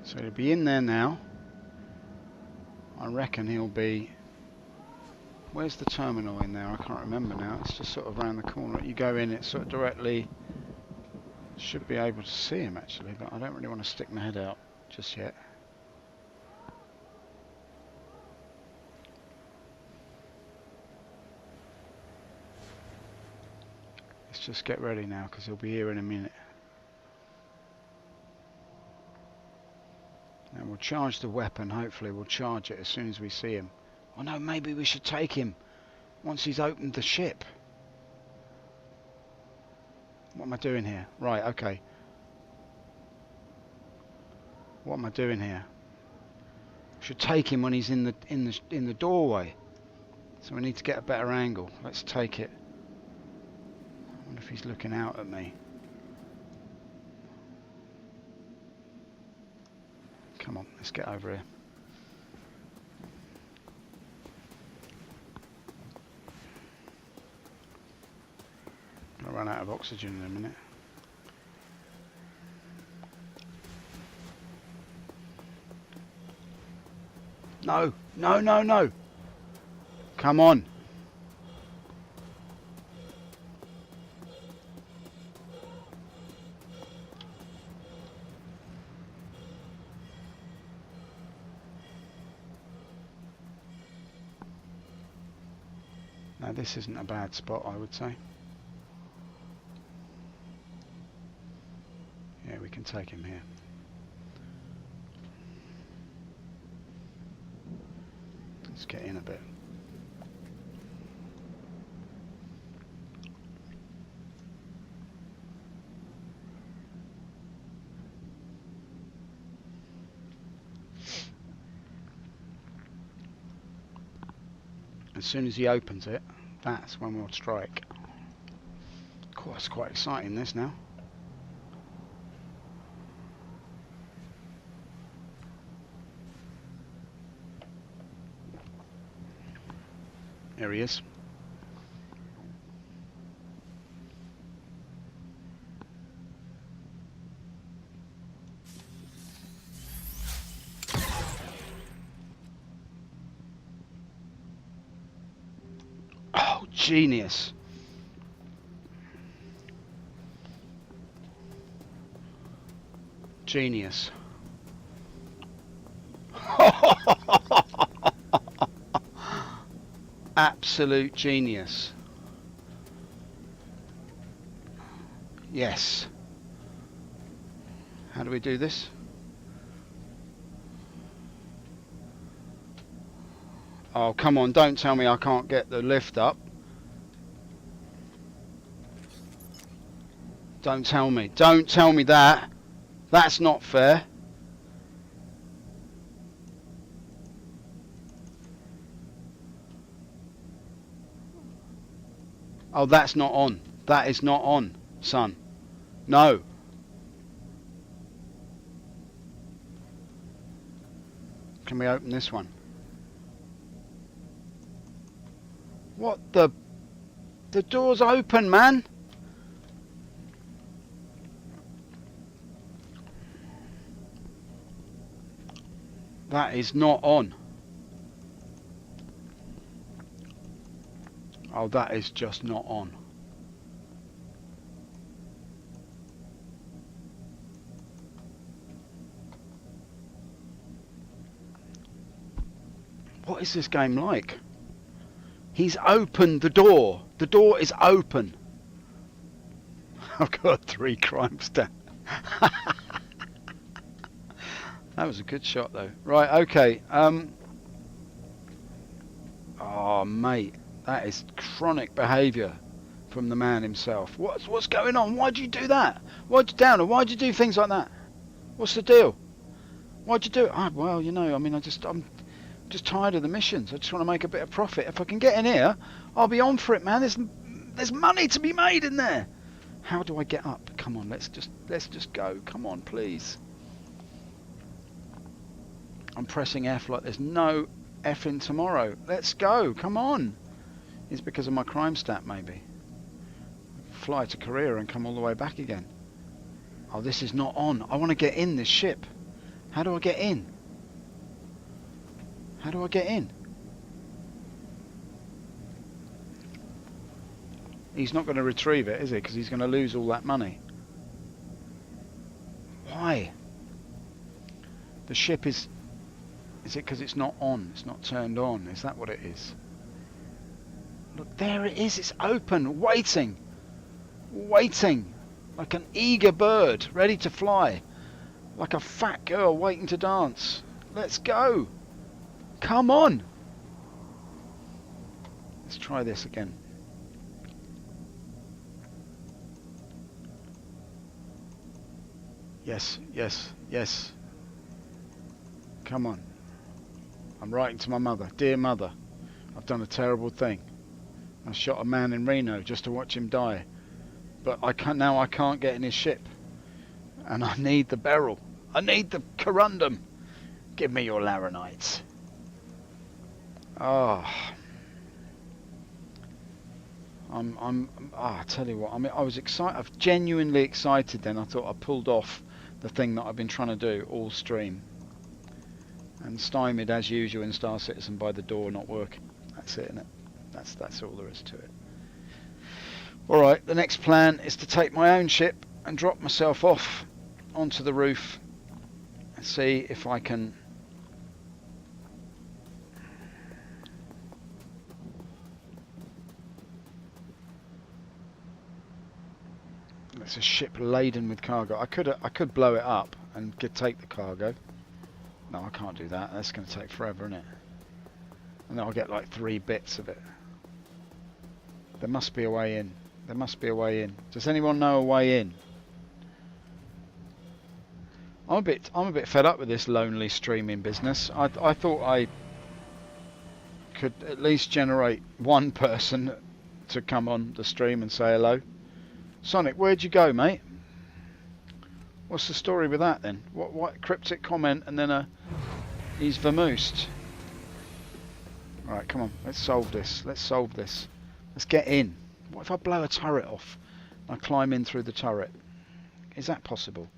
So he'll be in there now. I reckon he'll be... Where's the terminal in there? I can't remember now. It's just sort of around the corner. You go in, it's sort of directly... Should be able to see him actually, but I don't really want to stick my head out just yet. Let's just get ready now, because he'll be here in a minute. And we'll charge the weapon, hopefully we'll charge it as soon as we see him. Oh no, maybe we should take him once he's opened the ship. What am I doing here? Right, okay. What am I doing here? Should take him when he's in the doorway. So we need to get a better angle. Let's take it. I wonder if he's looking out at me. Come on, let's get over here. I'll run out of oxygen in a minute. No, no, no, no. Come on. Now this isn't a bad spot, I would say. Yeah, we can take him here. Let's get in a bit. As soon as he opens it, that's when we'll strike. Of course, quite exciting this now. There he is. Oh, genius. Genius. Absolute genius. Yes. How do we do this? Oh, come on, don't tell me I can't get the lift up. Don't tell me. Don't tell me that. That's not fair. Oh, that's not on. That is not on, son. No. Can we open this one? What the... The door's open, man. That is not on. Oh, that is just not on. What is this game like? He's opened the door. The door is open. I've got 3 crime stats. That was a good shot though. Right, okay. Oh mate, that is chronic behaviour from the man himself. What's going on? Why'd you do that? Why'd you do things like that? What's the deal? Why'd you do it? Well, you know, I mean, I'm just tired of the missions. I just want to make a bit of profit. If I can get in here, I'll be on for it, man. There's money to be made in there. How do I get up? Come on, let's just go. Come on, please. I'm pressing F like there's no effing tomorrow. Let's go. Come on. It's because of my crime stat, maybe. Fly to Korea and come all the way back again. Oh, this is not on. I want to get in this ship. How do I get in? How do I get in? He's not going to retrieve it, is he? Because he's going to lose all that money. Why? The ship is... Is it because it's not on? It's not turned on? Is that what it is? Look, there it is. It's open, waiting. Waiting. Like an eager bird, ready to fly. Like a fat girl waiting to dance. Let's go. Come on. Let's try this again. Yes, yes, yes. Come on. I'm writing to my mother. Dear mother, I've done a terrible thing. I shot a man in Reno just to watch him die. But I can't get in his ship. And I need the beryl. I need the corundum. Give me your laranites. Ah. I tell you what, I mean, I was excited. I was genuinely excited then. I thought I pulled off the thing that I've been trying to do all stream. And stymied as usual in Star Citizen by the door not working. That's it, innit? That's all there is to it. Alright, the next plan is to take my own ship and drop myself off onto the roof and see if I can it's a ship laden with cargo. I could blow it up and take the cargo. No, I can't do that. That's going to take forever, isn't it? And then I'll get like 3 bits of it. There must be a way in. There must be a way in. Does anyone know a way in? I'm a bit fed up with this lonely streaming business. I thought I could at least generate one person to come on the stream and say hello. Sonic, where'd you go, mate? What's the story with that then? What cryptic comment and then he's vamoosed. Alright, come on, let's solve this. Let's solve this. Let's get in. What if I blow a turret off? I climb in through the turret. Is that possible?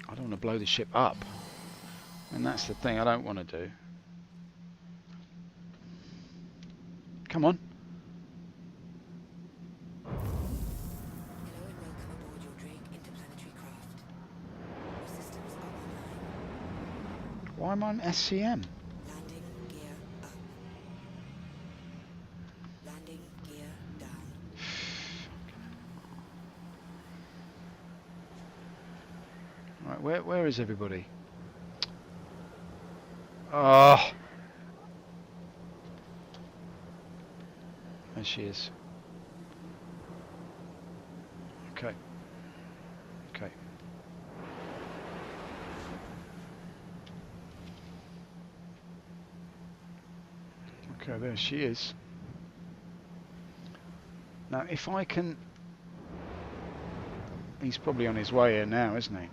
I don't want to blow the ship up. And that's the thing I don't want to do. Come on. Hello and welcome aboard your Drake interplanetary craft. Your systems are online. Why am I on SCM? Landing gear up. Landing gear down. Right, where is everybody? Oh, there she is. Okay. Okay. Okay, there she is. Now, if I can... He's probably on his way here now, isn't he?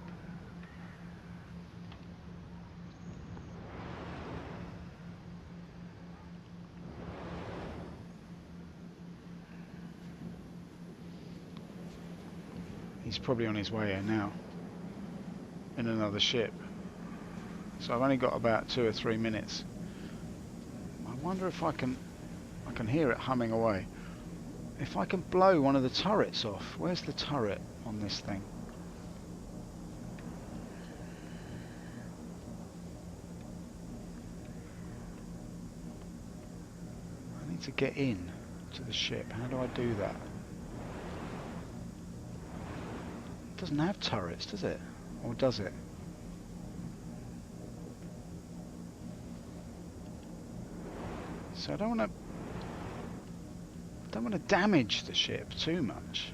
He's probably on his way here now. In another ship. So I've only got about 2 or 3 minutes. I wonder if I can hear it humming away. If I can blow one of the turrets off. Where's the turret on this thing? I need to get in to the ship. How do I do that? It doesn't have turrets, does it? Or does it? So I don't want to damage the ship too much.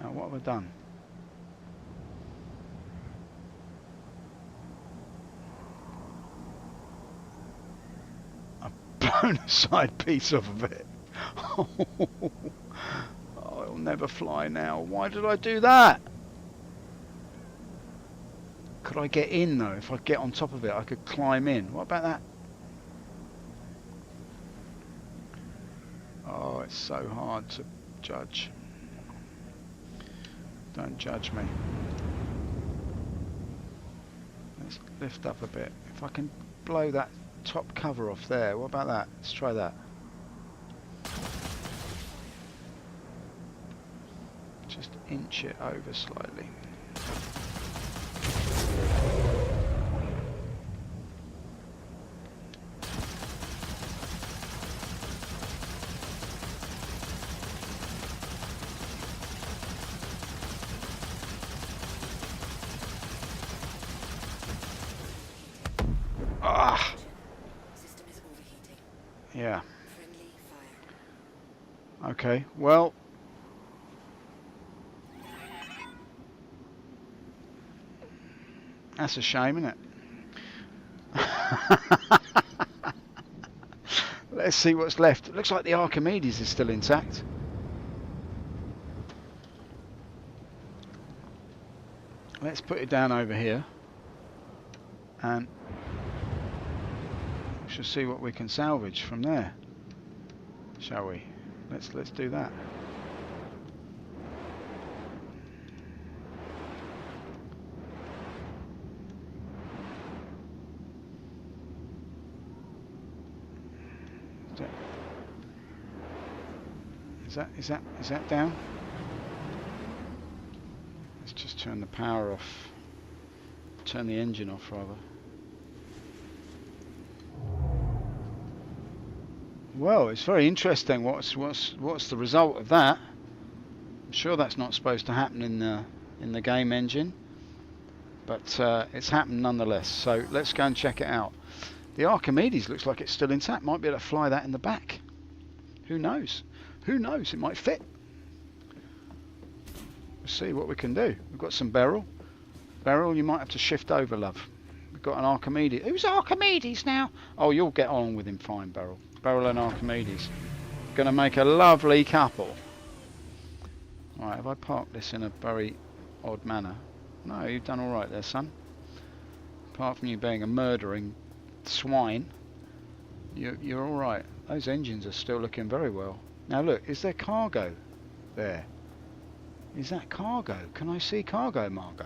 Now what have I done? Blown a side piece off of it. Oh, it'll never fly now. Why did I do that? Could I get in though? If I get on top of it, I could climb in. What about that? Oh, it's so hard to judge. Don't judge me. Let's lift up a bit. If I can blow that top cover off there. What about that? Let's try that. Just inch it over slightly. Okay, well, that's a shame, isn't it? Let's see what's left. It looks like the Archimedes is still intact. Let's put it down over here, and we shall see what we can salvage from there, shall we? Let's do that. Is that down? Let's just turn the power off. Turn the engine off, rather. Well, it's very interesting. What's the result of that? I'm sure that's not supposed to happen in the game engine, but it's happened nonetheless. So let's go and check it out. The Archimedes looks like it's still intact. Might be able to fly that in the back. Who knows? Who knows? It might fit. Let's see what we can do. We've got some Beryl. Beryl, you might have to shift over, love. We've got an Archimedes. Who's Archimedes now? Oh, you'll get on with him fine, Beryl. Beryl and Archimedes. Going to make a lovely couple. Right, have I parked this in a very odd manner? No, you've done all right there, son. Apart from you being a murdering swine, you're all right. Those engines are still looking very well. Now look, is there cargo there? Is that cargo? Can I see cargo, Margot?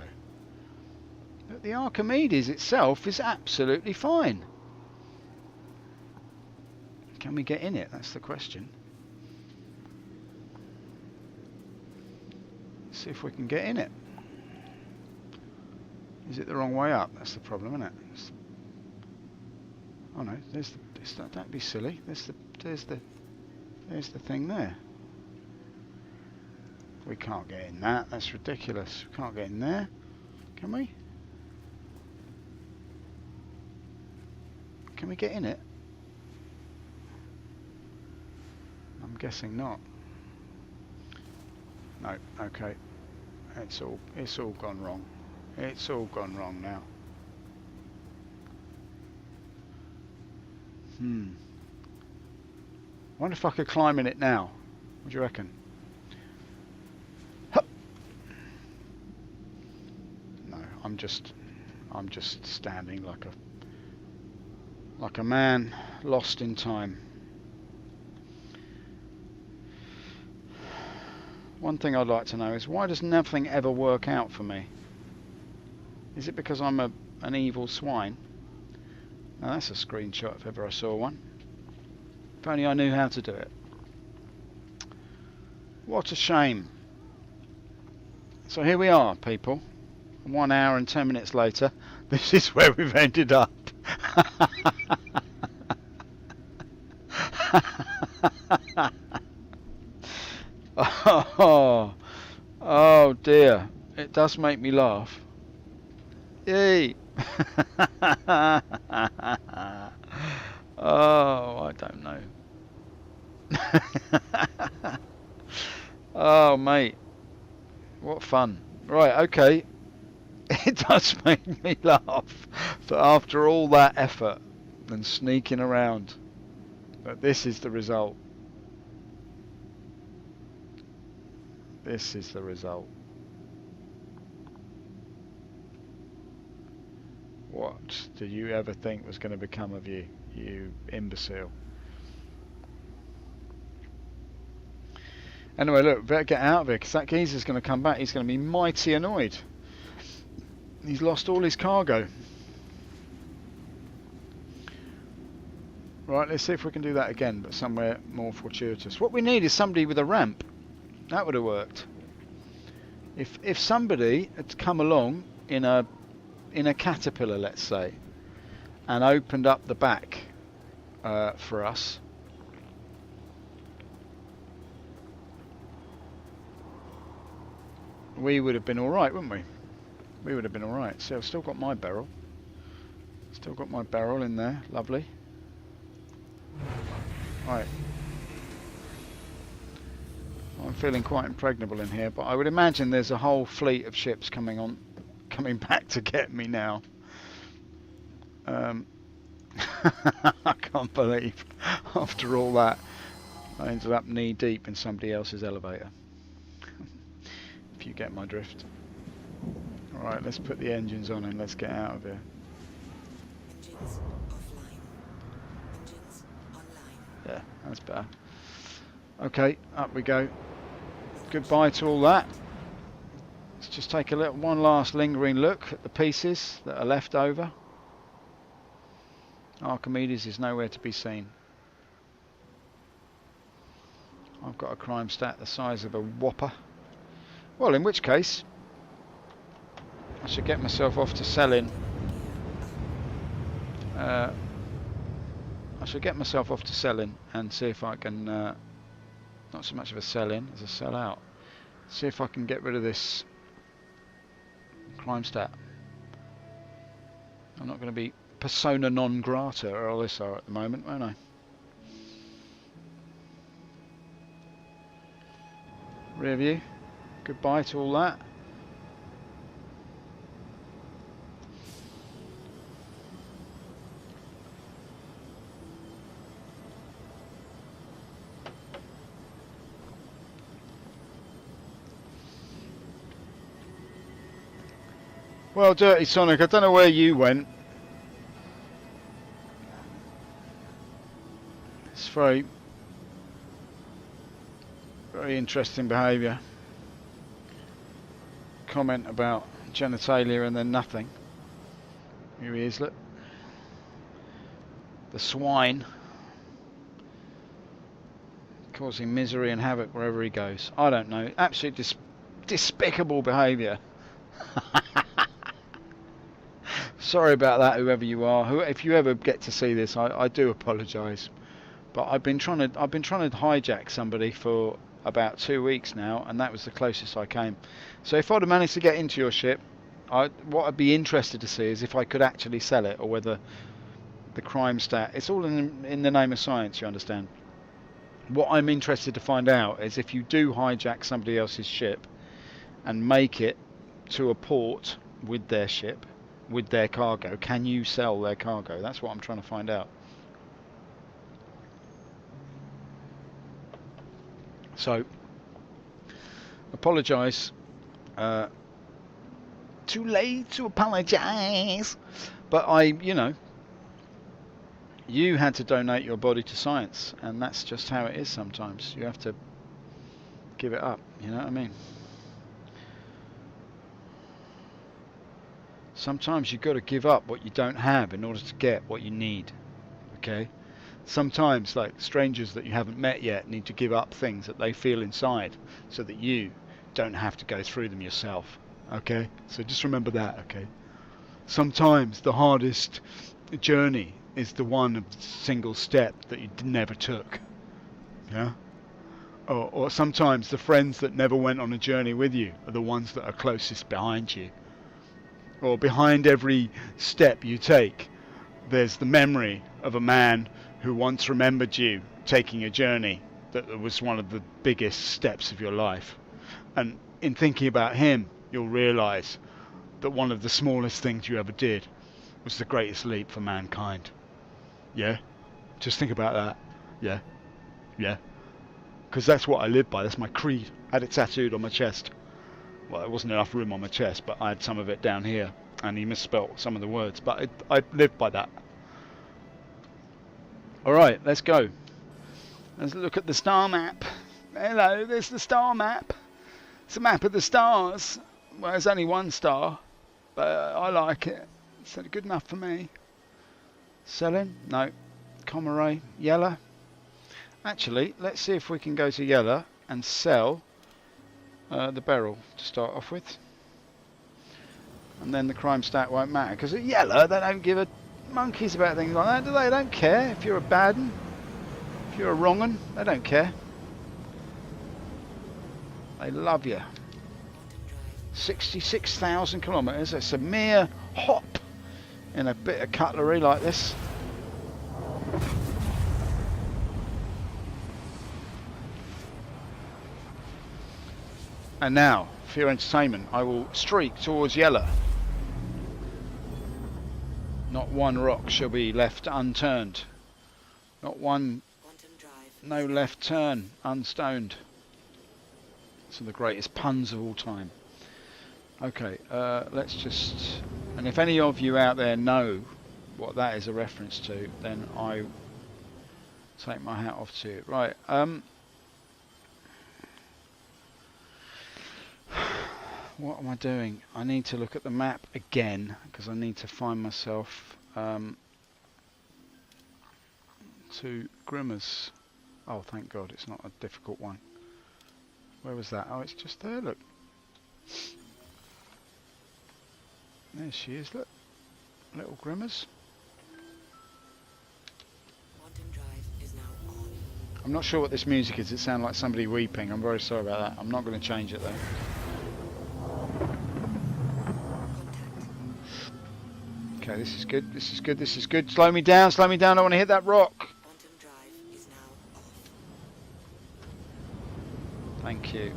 But the Archimedes itself is absolutely fine. Can we get in it? That's the question. Let's see if we can get in it. Is it the wrong way up? That's the problem, isn't it? Oh no, that'd be silly. There's the thing there. We can't get in that. That's ridiculous. We can't get in there. Can we? Can we get in it? I'm guessing not. No. Okay. It's all gone wrong. It's all gone wrong now. I wonder if I could climb in it now. What do you reckon? Hup. No, I'm just standing like a man lost in time. One thing I'd like to know is, why does nothing ever work out for me? Is it because I'm an evil swine? Now that's a screenshot if ever I saw one. If only I knew how to do it. What a shame. So here we are, people. 1 hour and 10 minutes later, this is where we've ended up. Oh dear, it does make me laugh. Yay! Oh, I don't know. Oh, mate, what fun. Right, okay. It does make me laugh that after all that effort and sneaking around, but this is the result. This is the result. What did you ever think was going to become of you, you imbecile? Anyway, look, better get out of here, because that geezer's going to come back. He's going to be mighty annoyed. He's lost all his cargo. Right, let's see if we can do that again, but somewhere more fortuitous. What we need is somebody with a ramp. That would have worked. If somebody had come along in a caterpillar, let's say, and opened up the back for us, we would have been all right, wouldn't we? We would have been all right. So I've still got my barrel. Still got my barrel in there. Lovely. Right. I'm feeling quite impregnable in here, but I would imagine there's a whole fleet of ships coming back to get me now. I can't believe after all that I ended up knee deep in somebody else's elevator. If you get my drift. Alright, let's put the engines on and let's get out of here. Engines offline. Engines online. Yeah, that's better. Okay, up we go. Goodbye to all that. Let's just take one last lingering look at the pieces that are left over. Archimedes is nowhere to be seen. I've got a crime stat the size of a whopper. Well, in which case, I should get myself off to selling. I should get myself off to selling and see if I can, not so much of a sell in as a sell out. See if I can get rid of this crime stat. I'm not going to be persona non grata or all this are at the moment, won't I? Rear view. Goodbye to all that. Well, Dirty Sonic, I don't know where you went. It's very interesting behaviour. Comment about genitalia and then nothing. Here he is, look. The swine. Causing misery and havoc wherever he goes. I don't know. Absolutely despicable behaviour. Sorry about that, whoever you are. If you ever get to see this, I do apologise. But I've been trying to hijack somebody for about 2 weeks now, and that was the closest I came. So if I'd have managed to get into your ship, what I'd be interested to see is if I could actually sell it, or whether the crime stat. It's all in the name of science, you understand. What I'm interested to find out is if you do hijack somebody else's ship and make it to a port with their ship, with their cargo, can you sell their cargo? That's what I'm trying to find out. So, apologise. Too late to apologise. But you had to donate your body to science, and that's just how it is sometimes. You have to give it up, you know what I mean? Sometimes you've got to give up what you don't have in order to get what you need, okay? Sometimes, like strangers that you haven't met yet need to give up things that they feel inside so that you don't have to go through them yourself, okay? So just remember that, okay? Sometimes the hardest journey is the one single step that you never took, yeah? Or sometimes the friends that never went on a journey with you are the ones that are closest behind you. Or behind every step you take, there's the memory of a man who once remembered you taking a journey that was one of the biggest steps of your life. And in thinking about him, you'll realise that one of the smallest things you ever did was the greatest leap for mankind. Yeah? Just think about that. Yeah? Yeah? Because that's what I live by. That's my creed. I had it tattooed on my chest. Well, there wasn't enough room on my chest, but I had some of it down here. And he misspelt some of the words. But I live by that. Alright, let's go. Let's look at the star map. Hello, there's the star map. It's a map of the stars. Well, there's only one star, but I like it. It's good enough for me. Selling? No. Comaray. Yellow. Actually, let's see if we can go to yellow and sell the beryl to start off with. And then the crime stat won't matter. Because at yellow, they don't give a monkeys about things like that, do they? They don't care if you're a bad un. If you're a wrong un, they don't care. They love you. 66,000 kilometres. It's a mere hop in a bit of cutlery like this. And now, for your entertainment, I will streak towards yellow. Not one rock shall be left unturned. Not one, Quantum drive. no left turn unstoned. Some of the greatest puns of all time. Okay, let's just... And if any of you out there know what that is a reference to, then I take my hat off to you. Right, what am I doing? I need to look at the map again, because I need to find myself to Grimmer's. Oh, thank God, it's not a difficult one. Where was that? Oh, it's just there, look. There she is, look. Little Grimmer's. Quantum drive is now on. I'm not sure what this music is. It sounds like somebody weeping. I'm very sorry about that. I'm not going to change it though. Contact. Okay, this is good. This is good. This is good. Slow me down. Slow me down. I want to hit that rock. Quantum drive is now off. Thank you.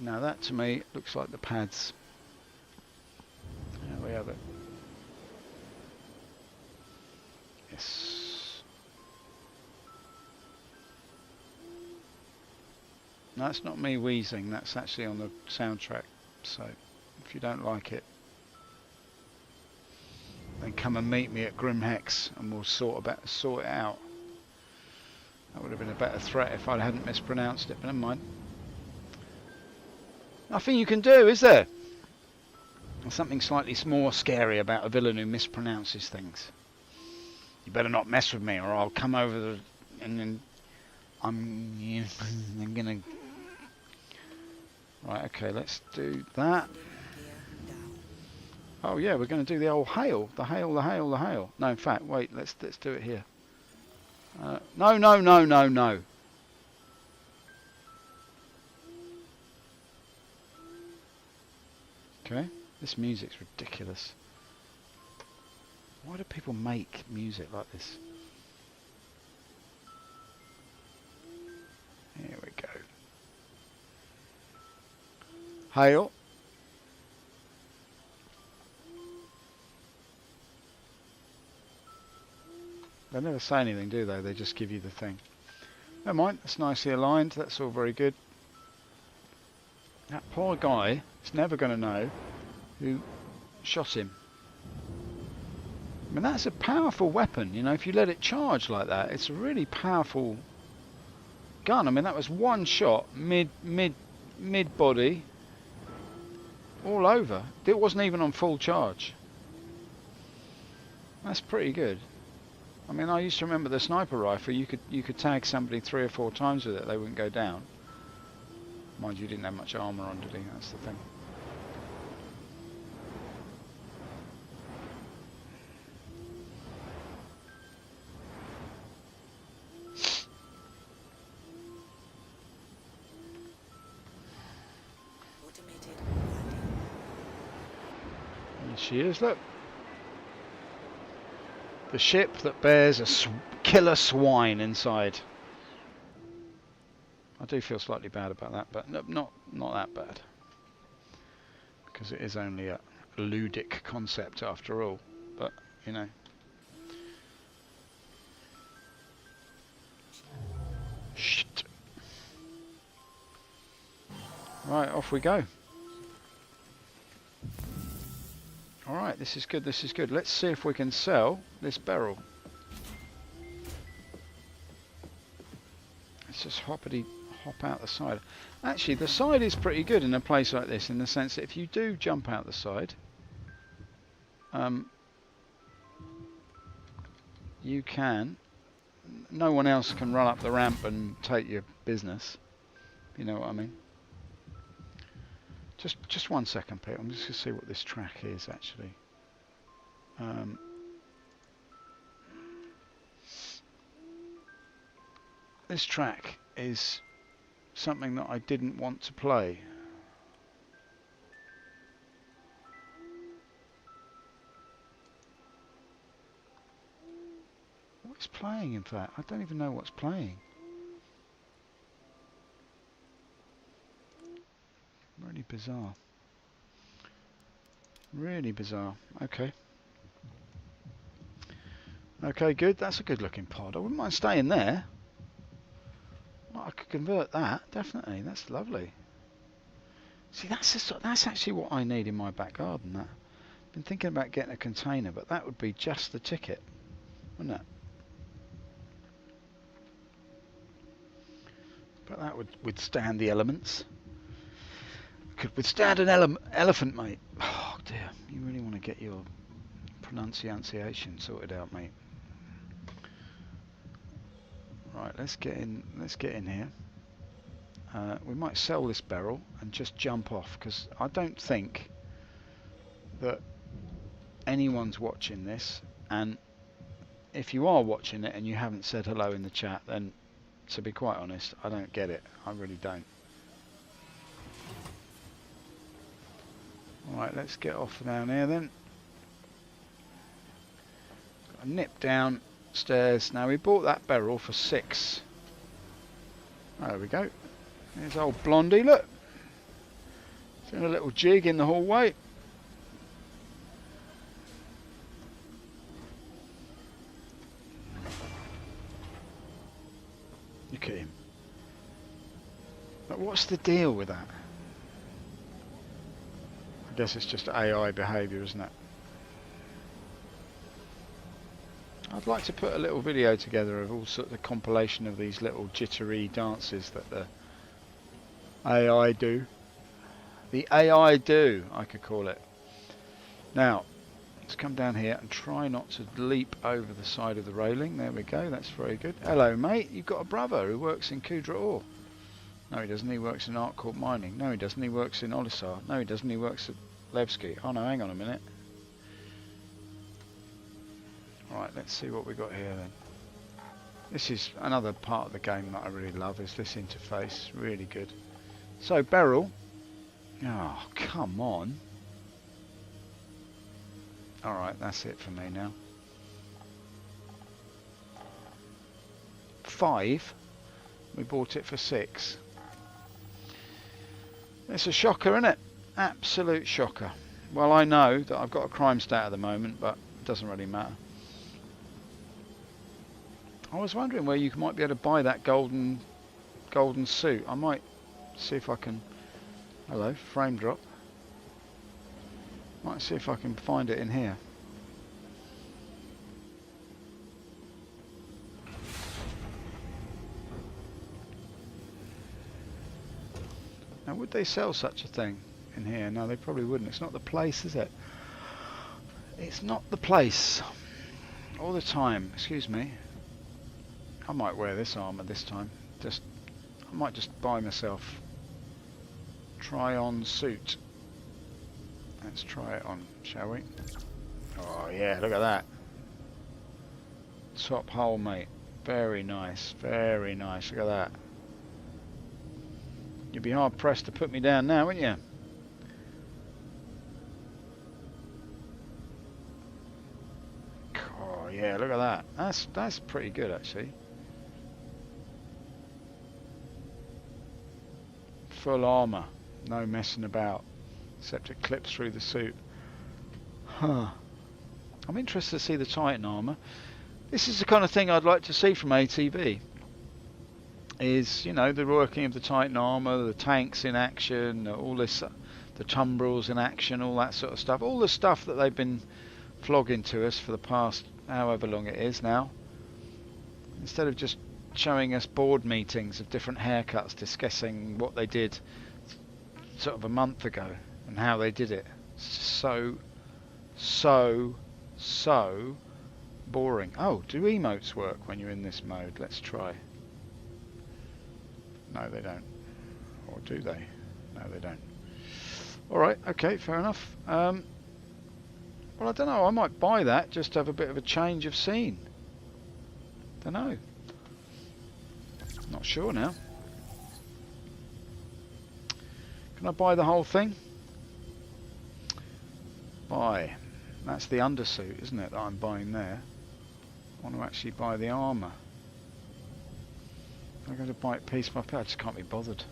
Now that to me looks like the pads. There we have it. Yes. No, that's not me wheezing. That's actually on the soundtrack. So if you don't like it, then come and meet me at Grimhex and we'll sort it out. That would have been a better threat if I hadn't mispronounced it, but never mind. Nothing you can do, is there? There's something slightly more scary about a villain who mispronounces things. You better not mess with me or I'll come over and then I'm gonna... Right, okay, let's do that. Gear down. Oh yeah, we're gonna do the old hail. The hail, the hail, the hail. No, in fact, wait, let's do it here. No, no, no, no, no. Okay, this music's ridiculous. Why do people make music like this? Here we go. Hail. They never say anything, do they? They just give you the thing. Never mind, that's nicely aligned. That's all very good. That poor guy is never going to know who shot him. I mean, that's a powerful weapon, you know, if you let it charge like that, it's a really powerful gun. I mean, that was one shot, mid body, all over. It wasn't even on full charge. That's pretty good. I mean, I used to remember the sniper rifle, you could tag somebody 3 or 4 times with it, they wouldn't go down. Mind you, didn't have much armour on, did he? That's the thing. Automated landing. There she is, look. The ship that bears a killer swine inside. I do feel slightly bad about that, but not that bad. Because it is only a ludic concept after all. But, you know. Shit. Right, off we go. Alright, this is good, this is good. Let's see if we can sell this barrel. Let's just hop out the side. Actually, the side is pretty good in a place like this, in the sense that if you do jump out the side, you can... No one else can run up the ramp and take your business. You know what I mean? Just 1 second, Pete. I'm just going to see what this track is, actually. This track is something that I didn't want to play. What's playing, in fact? I don't even know what's playing. Really bizarre. Really bizarre. Okay. Okay, good. That's a good looking pod. I wouldn't mind staying there. Well, I could convert that, definitely. That's lovely. See, that's actually what I need in my back garden. That. I've been thinking about getting a container, but that would be just the ticket, wouldn't it? But that would withstand the elements. Could withstand an elephant, mate. Oh dear, you really want to get your pronunciation sorted out, mate. Right, let's get in. Let's get in here. We might sell this barrel and just jump off, because I don't think that anyone's watching this, and if you are watching it and you haven't said hello in the chat, then to be quite honest, I don't get it. I really don't. Alright, let's get off down here then. Got a nip downstairs. Now we bought that barrel for 6. There we go. There's old Blondie, look. Doing a little jig in the hallway. Look at him. But what's the deal with that? I guess it's just AI behaviour, isn't it? I'd like to put a little video together of all sorts of compilation of these little jittery dances that the AI do. The AI do, I could call it. Now, let's come down here and try not to leap over the side of the railing. There we go, that's very good. Hello mate, you've got a brother who works in Kudra Ore. No he doesn't, he works in Artcorp Mining. No he doesn't, he works in Olisar. No he doesn't, he works at Levski. Oh no, hang on a minute. Right, let's see what we got here then. This is another part of the game that I really love, is this interface, really good. So Beryl, oh come on. Alright, that's it for me now. 5, we bought it for 6. It's a shocker, isn't it? Absolute shocker. Well, I know that I've got a crime stat at the moment, but it doesn't really matter. I was wondering where you might be able to buy that golden suit. I might see if I can... Hello, frame drop. Might see if I can find it in here. Now, would they sell such a thing in here? No, they probably wouldn't. It's not the place, is it? It's not the place. All the time. Excuse me. I might wear this armour this time. I might just buy myself try-on suit. Let's try it on, shall we? Oh yeah, look at that. Top hole, mate. Very nice, very nice. Look at that. You'd be hard pressed to put me down now, wouldn't you? Oh yeah, look at that. That's pretty good actually. Full armour, no messing about, except it clips through the suit. Huh. I'm interested to see the Titan armour. This is the kind of thing I'd like to see from ATV. Is, you know, the working of the Titan armour, the tanks in action, all this, the tumbrils in action, all that sort of stuff. All the stuff that they've been flogging to us for the past however long it is now. Instead of just showing us board meetings of different haircuts discussing what they did sort of a month ago and how they did it. It's so boring. Oh, do emotes work when you're in this mode? Let's try. No, they don't. Or do they? No, they don't. Alright, okay, fair enough. Well, I don't know, I might buy that just to have a bit of a change of scene. Don't know. Not sure now. Can I buy the whole thing? Buy. That's the undersuit, isn't it, that I'm buying there? I want to actually buy the armour. I'm going to buy it piece by piece. I just can't be bothered.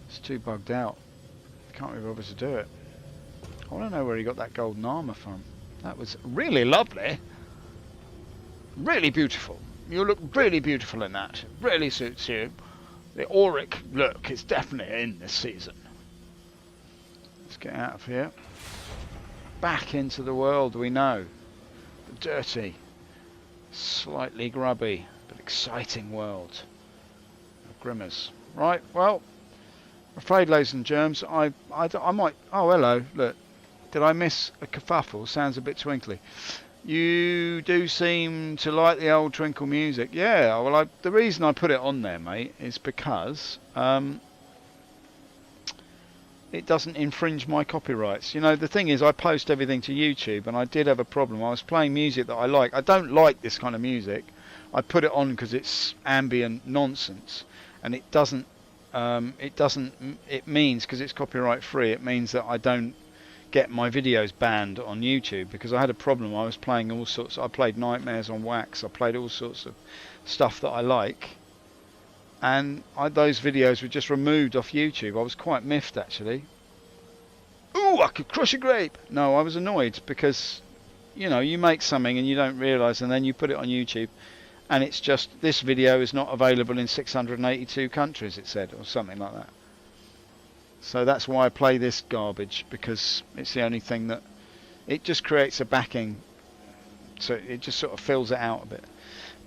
It's too bugged out. Can't be bothered to do it. I want to know where he got that golden armour from. That was really lovely. Really beautiful. You look really beautiful in that. It really suits you. The auric look is definitely in this season. Let's get out of here. Back into the world we know. The dirty, slightly grubby, but exciting world of Grimmers. Right, well, I'm afraid, ladies and germs, I might... Oh, hello, look. Did I miss a kerfuffle? Sounds a bit twinkly. You do seem to like the old twinkle music. Yeah, well, the reason I put it on there, mate, is because it doesn't infringe my copyrights. You know, the thing is, I post everything to YouTube, and I did have a problem. I was playing music that I like. I don't like this kind of music. I put it on because it's ambient nonsense, and it doesn't. It means, because it's copyright free, it means that I don't get my videos banned on YouTube, because I had a problem. I was playing all sorts. I played Nightmares on Wax. I played all sorts of stuff that I like, and those videos were just removed off YouTube. I was quite miffed, actually. Ooh, I could crush a grape. No, I was annoyed because, you know, you make something and you don't realise, and then you put it on YouTube, and it's just, this video is not available in 682 countries, it said, or something like that. So that's why I play this garbage, because it's the only thing that, it just creates a backing, so it just sort of fills it out a bit.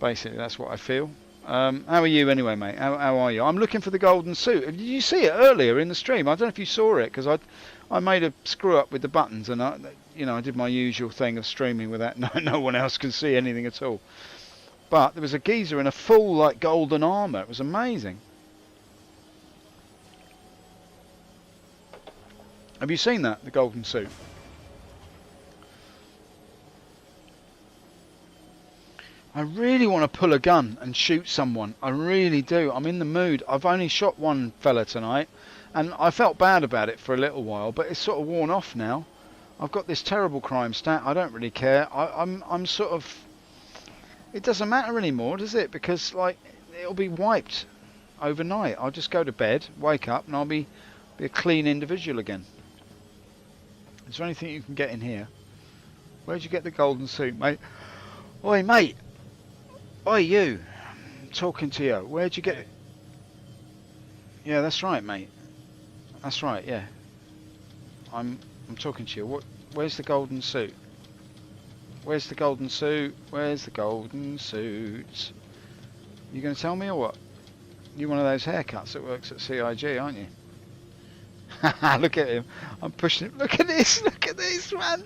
Basically, that's what I feel. How are you anyway, mate? How are you? I'm looking for the golden suit. Did you see it earlier in the stream? I don't know if you saw it, because I made a screw up with the buttons, and I did my usual thing of streaming without no one else can see anything at all. But there was a geezer in a full like golden armour. It was amazing. Have you seen that, the golden suit? I really want to pull a gun and shoot someone. I really do. I'm in the mood. I've only shot one fella tonight, and I felt bad about it for a little while, but it's sort of worn off now. I've got this terrible crime stat. I don't really care. I'm sort of... It doesn't matter anymore, does it? Because, like, it'll be wiped overnight. I'll just go to bed, wake up, and I'll be a clean individual again. Is there anything you can get in here? Where'd you get the golden suit, mate? Oi, mate! Oi, you! I'm talking to you. Where'd you get it? Yeah, that's right, mate. That's right, yeah. I'm talking to you. Where's the golden suit? Where's the golden suit? Where's the golden suit? You going to tell me or what? You're one of those haircuts that works at CIG, aren't you? Look at him. I'm pushing him. Look at this. Look at this, man.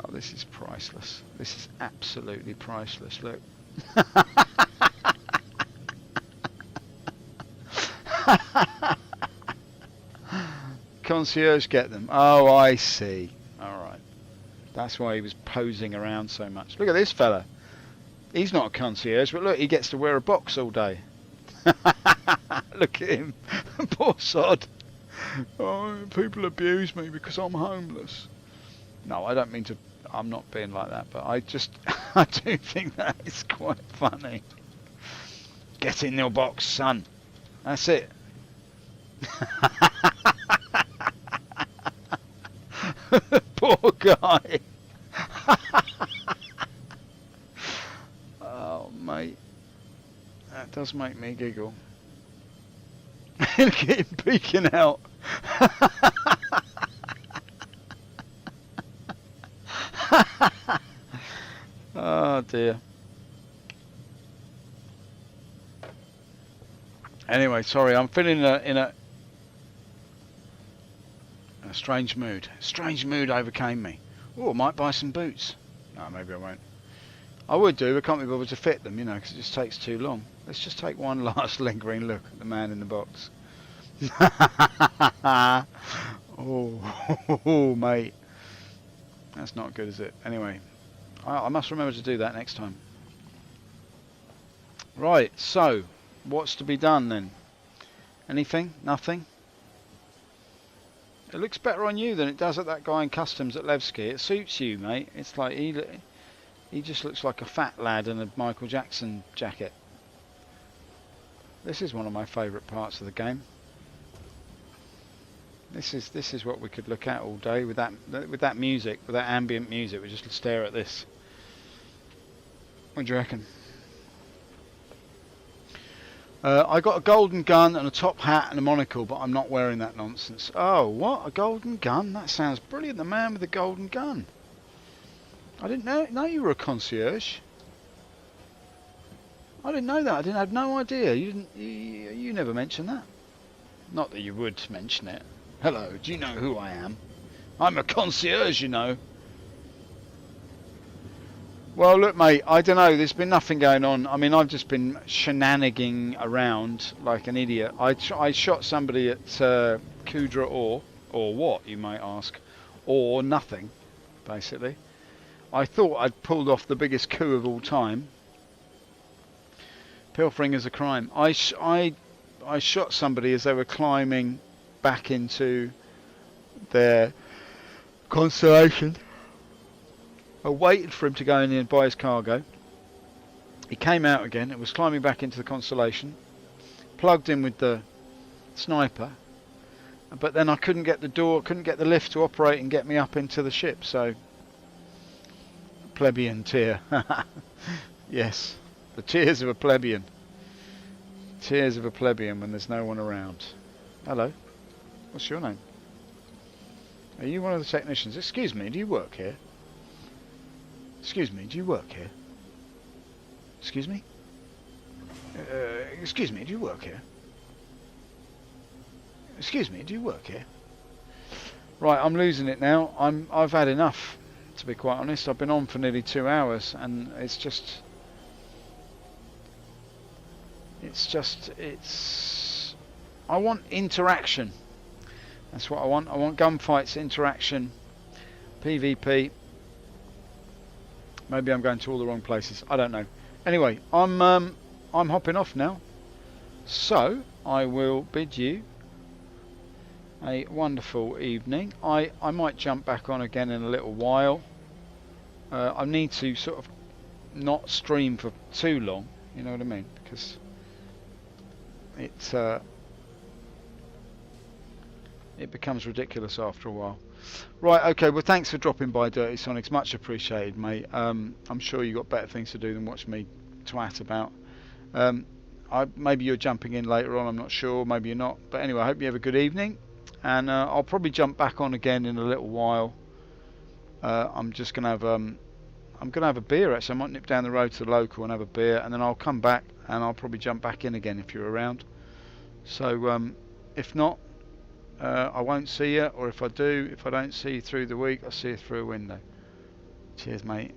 Oh, this is priceless. This is absolutely priceless. Look. Concierge get them. Oh, I see. All right. That's why he was posing around so much. Look at this fella. He's not a concierge, but look, he gets to wear a box all day. Look at him. Poor sod. Oh, people abuse me because I'm homeless. No, I don't mean to. I'm not being like that, but I do think that is quite funny. Get in your box, son. That's it. Poor guy. Oh, mate. That does make me giggle. Look at him peeking out. Oh dear. Anyway, sorry, I'm feeling in a strange mood. Strange mood overcame me. Oh, I might buy some boots. No, maybe I won't. I would do, but can't be bothered to fit them, you know, because it just takes too long. Let's just take one last lingering look at the man in the box. Oh, mate. That's not good, is it? Anyway, I must remember to do that next time. Right, so, what's to be done then? Anything? Nothing? It looks better on you than it does at that guy in customs at Levski. It suits you, mate. It's like he just looks like a fat lad in a Michael Jackson jacket. This is one of my favourite parts of the game. This is what we could look at all day with that music, with that ambient music. We just stare at this. What do you reckon? I got a golden gun and a top hat and a monocle, but I'm not wearing that nonsense. Oh, what? A golden gun? That sounds brilliant. The man with the golden gun. I didn't know you were a concierge. I didn't know that. I didn't have no idea. You never mentioned that. Not that you would mention it. Hello, do you know who I am? I'm a concierge, you know. Well, look, mate, I don't know. There's been nothing going on. I mean, I've just been shenanigans around like an idiot. I shot somebody at Kudra or what, you might ask. Or nothing, basically. I thought I'd pulled off the biggest coup of all time. Pilfering is a crime. I shot somebody as they were climbing back into their constellation. I waited for him to go in and buy his cargo. He came out again. It was climbing back into the constellation. Plugged in with the sniper. But then I couldn't get the lift to operate and get me up into the ship. So, plebeian tear. Yes, the tears of a plebeian. Tears of a plebeian when there's no one around. Hello. What's your name? Are you one of the technicians? Excuse me, do you work here? Excuse me, do you work here? Excuse me? Excuse me, do you work here? Excuse me, do you work here? Right, I'm losing it now. I've had enough, to be quite honest. I've been on for nearly 2 hours and it's I want interaction. That's what I want. I want gunfights, interaction, PvP. Maybe I'm going to all the wrong places. I don't know. Anyway, I'm hopping off now. So I will bid you a wonderful evening. I might jump back on again in a little while. I need to sort of not stream for too long. You know what I mean? Because it becomes ridiculous after a while. Right, okay, well thanks for dropping by, Dirty Sonics, much appreciated, mate. I'm sure you got better things to do than watch me twat about. Maybe you're jumping in later on, I'm not sure, maybe you're not. But anyway, I hope you have a good evening, and I'll probably jump back on again in a little while. I'm just going to have a beer actually. I might nip down the road to the local and have a beer, and then I'll come back and I'll probably jump back in again if you're around. So if not, I won't see you, or if I do, if I don't see you through the week, I'll see you through a window. Cheers, mate.